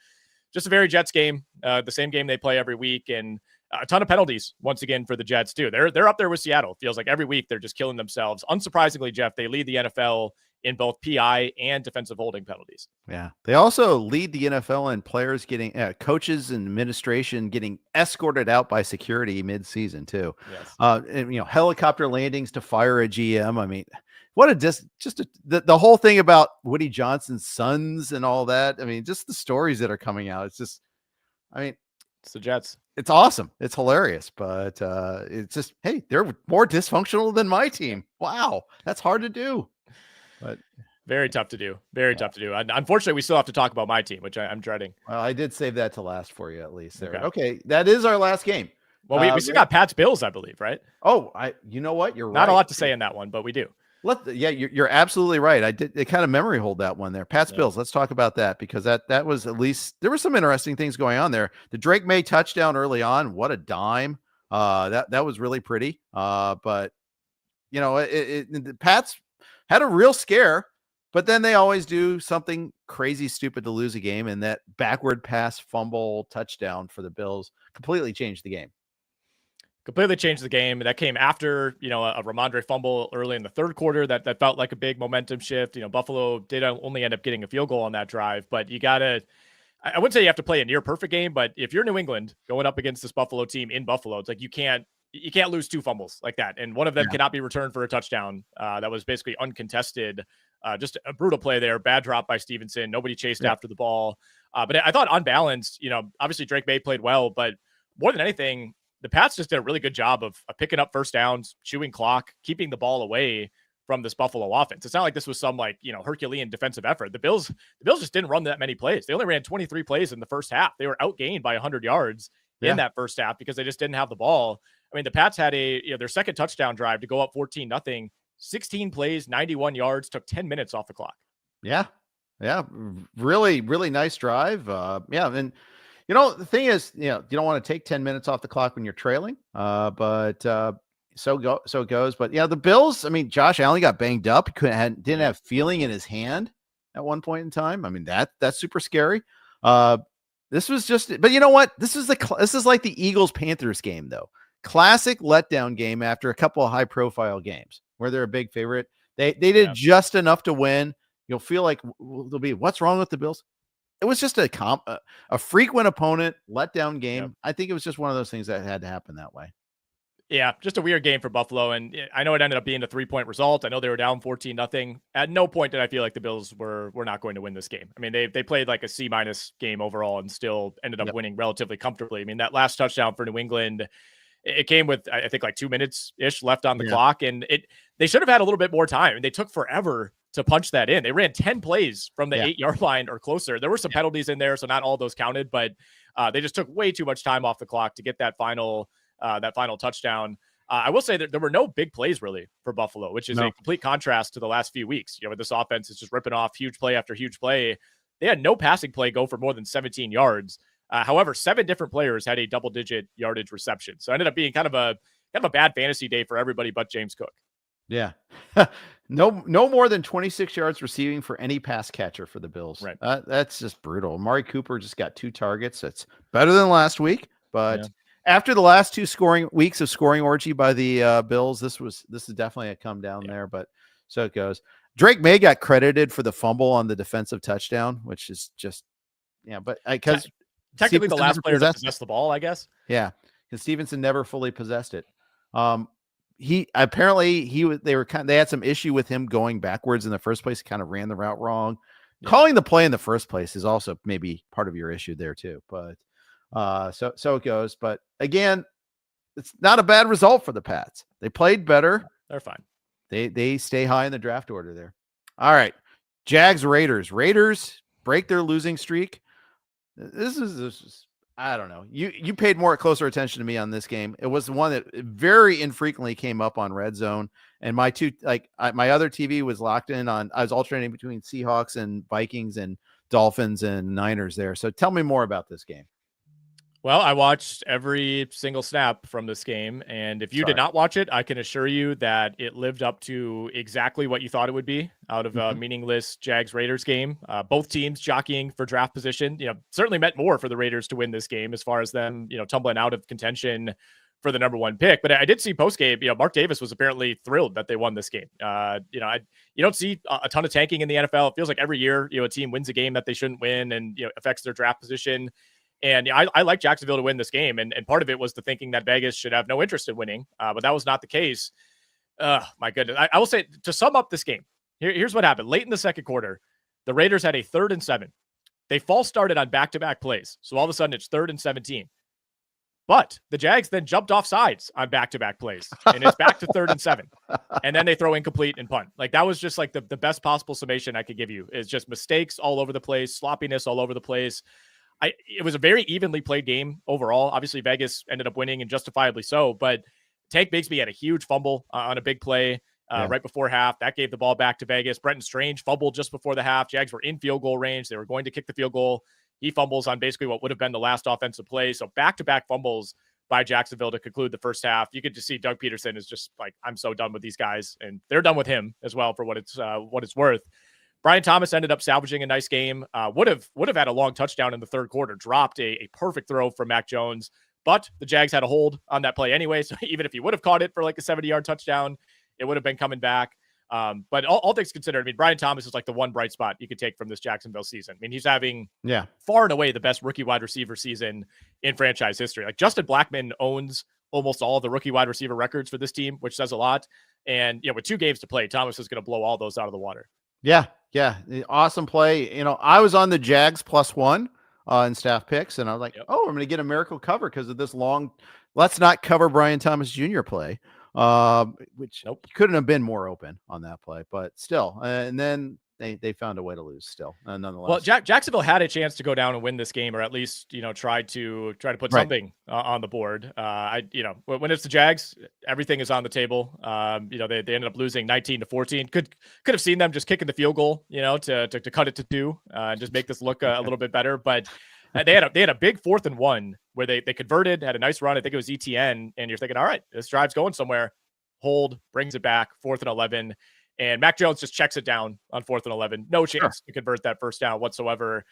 Speaker 2: just a very Jets game, the same game they play every week, and a ton of penalties once again for the Jets too. They're up there with Seattle. Feels like every week they're just killing themselves. Unsurprisingly, Jeff, they lead the NFL in both PI and defensive holding penalties. Yeah.
Speaker 1: They also lead the NFL in players getting coaches and administration getting escorted out by security mid-season too. Yes. And, helicopter landings to fire a GM. I mean, what a the whole thing about Woody Johnson's sons and all that. I mean, just the stories that are coming out. It's just, I mean,
Speaker 2: it's the Jets.
Speaker 1: It's awesome. It's hilarious, but it's just, hey, they're more dysfunctional than my team. Wow, that's hard to do. But
Speaker 2: very tough to do. Very tough to do. Unfortunately, we still have to talk about my team, which I'm dreading.
Speaker 1: Well, I did save that to last for you at least. There. Okay, that is our last game.
Speaker 2: Well, we still got Pats Bills, I believe, right?
Speaker 1: Oh, you know what? You're
Speaker 2: not
Speaker 1: right.
Speaker 2: a lot to say in that one, but we do.
Speaker 1: You're absolutely right. It kind of memory hold that one there. Pats Bills. Let's talk about that because that was at least there were some interesting things going on there. The Drake May touchdown early on. What a dime. That was really pretty. But you know, the Pats had a real scare, but then they always do something crazy stupid to lose a game, and that backward pass fumble touchdown for the Bills completely changed the game.
Speaker 2: Completely changed the game. That came after, you know, a Ramondre fumble early in the third quarter that felt like a big momentum shift. You know, Buffalo did only end up getting a field goal on that drive, but you got to, I wouldn't say you have to play a near perfect game, but if you're New England going up against this Buffalo team in Buffalo, it's like you can't lose two fumbles like that. And one of them cannot be returned for a touchdown. That was basically uncontested. Just a brutal play there. Bad drop by Stevenson. Nobody chased after the ball. But I thought on balance, you know, obviously Drake May played well, but more than anything, the Pats just did a really good job of picking up first downs, chewing clock, keeping the ball away from this Buffalo offense. It's not like this was some like, you know, Herculean defensive effort. The Bills just didn't run that many plays. They only ran 23 plays in the first half. They were outgained by 100 yards in that first half because they just didn't have the ball. I mean, the Pats had their second touchdown drive to go up 14-0, 16 plays, 91 yards, took 10 minutes off the clock.
Speaker 1: Yeah. Yeah. Really, really nice drive. And you know, the thing is, you know, you don't want to take 10 minutes off the clock when you're trailing, but so it goes. But yeah, the Bills, I mean, Josh Allen got banged up. He didn't have feeling in his hand at one point in time. I mean, that's super scary. This was just, but you know what? This is like the Eagles-Panthers game, though. Classic letdown game after a couple of high-profile games where they're a big favorite. They did just enough to win. You'll feel like there'll be what's wrong with the Bills. It was just a frequent opponent letdown game. Yep. I think it was just one of those things that had to happen that way.
Speaker 2: Yeah, just a weird game for Buffalo. And I know it ended up being a 3-point result. I know they were down 14-0. At no point did I feel like the Bills were not going to win this game. I mean, they played like a C- game overall and still ended up winning relatively comfortably. I mean, that last touchdown for New England, it came with, I think, like 2 minutes-ish left on the clock. And they should have had a little bit more time. And they took forever to punch that in. They ran 10 plays from the 8-yard line or closer. There were some penalties in there, so not all those counted, but they just took way too much time off the clock to get that final touchdown. I will say that there were no big plays really for Buffalo, which is a complete contrast to the last few weeks. You know, this offense is just ripping off huge play after huge play. They had no passing play go for more than 17 yards. However, 7 different players had a double-digit yardage reception. So it ended up being kind of a bad fantasy day for everybody but James Cook.
Speaker 1: Yeah. No more than 26 yards receiving for any pass catcher for the Bills.
Speaker 2: Right.
Speaker 1: That's just brutal. Amari Cooper just got 2 targets. That's better than last week. But after the last 2 weeks of scoring orgy by the Bills, this is definitely a come down there. But so it goes. Drake May got credited for the fumble on the defensive touchdown, which is just, but because
Speaker 2: technically the last player to possess the ball, I guess.
Speaker 1: Yeah. Because Stevenson never fully possessed it. They had some issue with him going backwards in the first place. He kind of ran the route wrong. Yeah. Calling the play in the first place is also maybe part of your issue there too. But so it goes. But again, it's not a bad result for the Pats. They played better.
Speaker 2: They're fine.
Speaker 1: They stay high in the draft order there. All right. Jags Raiders. Raiders break their losing streak. This is I don't know. You paid closer attention to me on this game. It was the one that very infrequently came up on Red Zone, and my other TV was locked in on. I was alternating between Seahawks and Vikings and Dolphins and Niners there. So tell me more about this game.
Speaker 2: Well, I watched every single snap from this game, and if you did not watch it, I can assure you that it lived up to exactly what you thought it would be out of a meaningless Jags-Raiders game. Both teams jockeying for draft position, certainly meant more for the Raiders to win this game as far as them, tumbling out of contention for the number 1 pick. But I did see post-game, Mark Davis was apparently thrilled that they won this game. You don't see a ton of tanking in the NFL. It feels like every year, a team wins a game that they shouldn't win and, affects their draft position. And I like Jacksonville to win this game. And part of it was the thinking that Vegas should have no interest in winning, but that was not the case. My goodness. I will say, to sum up this game, here's what happened. Late in the second quarter, the Raiders had a 3rd and 7. They false started on back-to-back plays. So all of a sudden it's 3rd and 17. But the Jags then jumped off sides on back-to-back plays, and it's back to 3rd and 7. And then they throw incomplete and punt. Like, that was just like the best possible summation I could give you. Is just mistakes all over the place, sloppiness all over the place. It was a very evenly played game overall. Obviously, Vegas ended up winning, and justifiably so. But Tank Bigsby had a huge fumble on a big play right before half. That gave the ball back to Vegas. Brenton Strange fumbled just before the half. Jags were in field goal range. They were going to kick the field goal. He fumbles on basically what would have been the last offensive play. So back-to-back fumbles by Jacksonville to conclude the first half. You could just see Doug Peterson is just like, I'm so done with these guys, and they're done with him as well for what it's worth. Brian Thomas ended up salvaging a nice game. Would have had a long touchdown in the third quarter. Dropped a perfect throw from Mac Jones, but the Jags had a hold on that play anyway. So even if he would have caught it for like a 70-yard touchdown, it would have been coming back. But all things considered, I mean, Brian Thomas is like the one bright spot you could take from this Jacksonville season. I mean, he's having far and away the best rookie wide receiver season in franchise history. Like, Justin Blackmon owns almost all of the rookie wide receiver records for this team, which says a lot. And, with 2 games to play, Thomas is going to blow all those out of the water.
Speaker 1: Yeah. Awesome play. I was on the Jags +1 in staff picks, and I was like, I'm going to get a miracle cover because of this long, let's not cover Brian Thomas Jr. play. Which couldn't have been more open on that play, but still. And then they found a way to lose still, nonetheless.
Speaker 2: Well, Jacksonville had a chance to go down and win this game, or at least, try to put something on the board. When it's the Jags, everything is on the table. They ended up losing 19-14. Could have seen them just kicking the field goal, to cut it to 2, and just make this look a little bit better. But they had a big 4th and 1 where they converted, had a nice run. I think it was ETN, and you're thinking, all right, this drive's going somewhere. Hold, brings it back, 4th and 11, and Mac Jones just checks it down on 4th and 11. No chance to convert that first down whatsoever.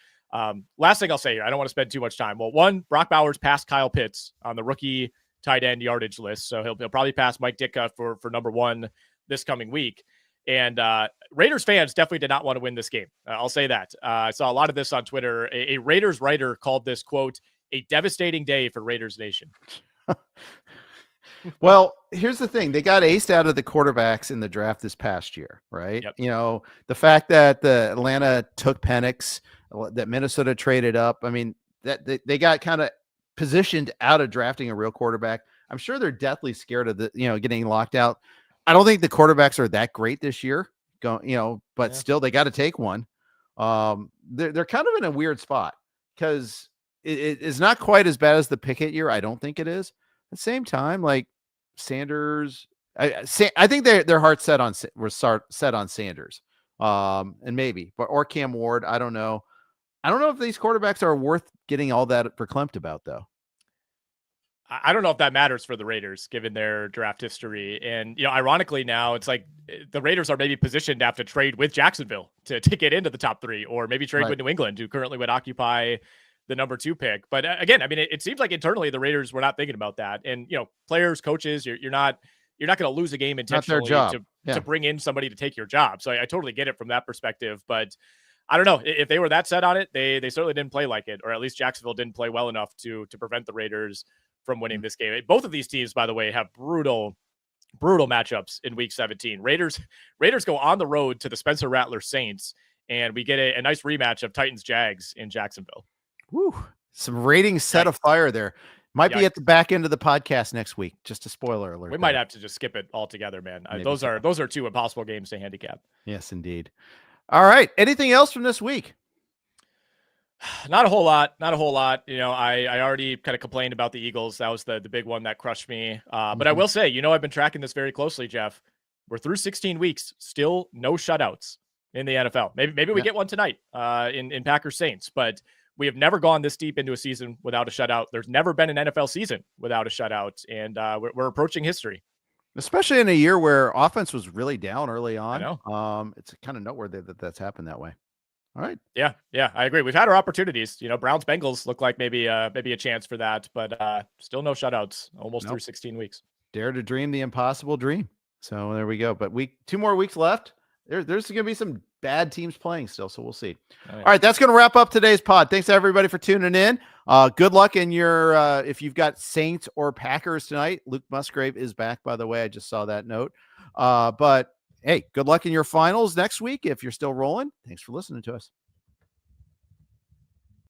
Speaker 2: Last thing I'll say here, I don't want to spend too much time. Well, one, Brock Bowers passed Kyle Pitts on the rookie tight end yardage list, so he'll probably pass Mike Ditka for number 1 this coming week. And Raiders fans definitely did not want to win this game. I'll say that. I saw a lot of this on Twitter. A Raiders writer called this, quote, a devastating day for Raiders Nation.
Speaker 1: Well, here's the thing. They got aced out of the quarterbacks in the draft this past year, right? Yep. The fact that the Atlanta took Penix, that Minnesota traded up. I mean, that they got kind of positioned out of drafting a real quarterback. I'm sure they're deathly scared of getting locked out. I don't think the quarterbacks are that great this year, but still they got to take one. They're kind of in a weird spot because it is not quite as bad as the Pickett year. I don't think it is. At the same time, like Sanders, I think their heart's set on Sanders, and maybe, or Cam Ward. I don't know. I don't know if these quarterbacks are worth getting all that verklempt about, though.
Speaker 2: I don't know if that matters for the Raiders, given their draft history. And, ironically now it's like the Raiders are maybe positioned to have to trade with Jacksonville to get into the top 3, or maybe trade with New England, who currently would occupy the number 2 pick. But again, I mean, it seems like internally the Raiders were not thinking about that. And, players, coaches, you're not going to lose a game intentionally to bring in somebody to take your job. So I totally get it from that perspective. But I don't know if they were that set on it. They certainly didn't play like it, or at least Jacksonville didn't play well enough to prevent the Raiders from winning this game. Both of these teams, by the way, have brutal matchups in week 17. Raiders go on the road to the Spencer Rattler Saints, and we get a nice rematch of Titans-Jags in Jacksonville.
Speaker 1: Woo, some ratings set afire there. Might be at the back end of the podcast next week. Just a spoiler alert.
Speaker 2: We might have to just skip it altogether, man. Those are 2 impossible games to handicap.
Speaker 1: Yes, indeed. All right. Anything else from this week?
Speaker 2: Not a whole lot. I already kind of complained about the Eagles. That was the big one that crushed me. But I will say, I've been tracking this very closely, Jeff. We're through 16 weeks, still no shutouts in the NFL. Maybe we get one tonight in Packers Saints, but we have never gone this deep into a season without a shutout. There's never been an NFL season without a shutout, and we're approaching history.
Speaker 1: Especially in a year where offense was really down early on.
Speaker 2: I know.
Speaker 1: It's kind of noteworthy that's happened that way. All right.
Speaker 2: Yeah, I agree. We've had our opportunities. Browns Bengals look like maybe a chance for that, but still no shutouts. Almost through 16 weeks.
Speaker 1: Dare to dream the impossible dream. So there we go. But 2 more weeks left. There's going to be some bad teams playing still, so we'll see.
Speaker 2: Oh, yeah.
Speaker 1: All right, that's going to wrap up today's pod. Thanks everybody for tuning in. Good luck in your if you've got Saints or Packers tonight. Luke Musgrave is back, by the way. I just saw that note. But hey, good luck in your finals next week if you're still rolling. Thanks for listening to us.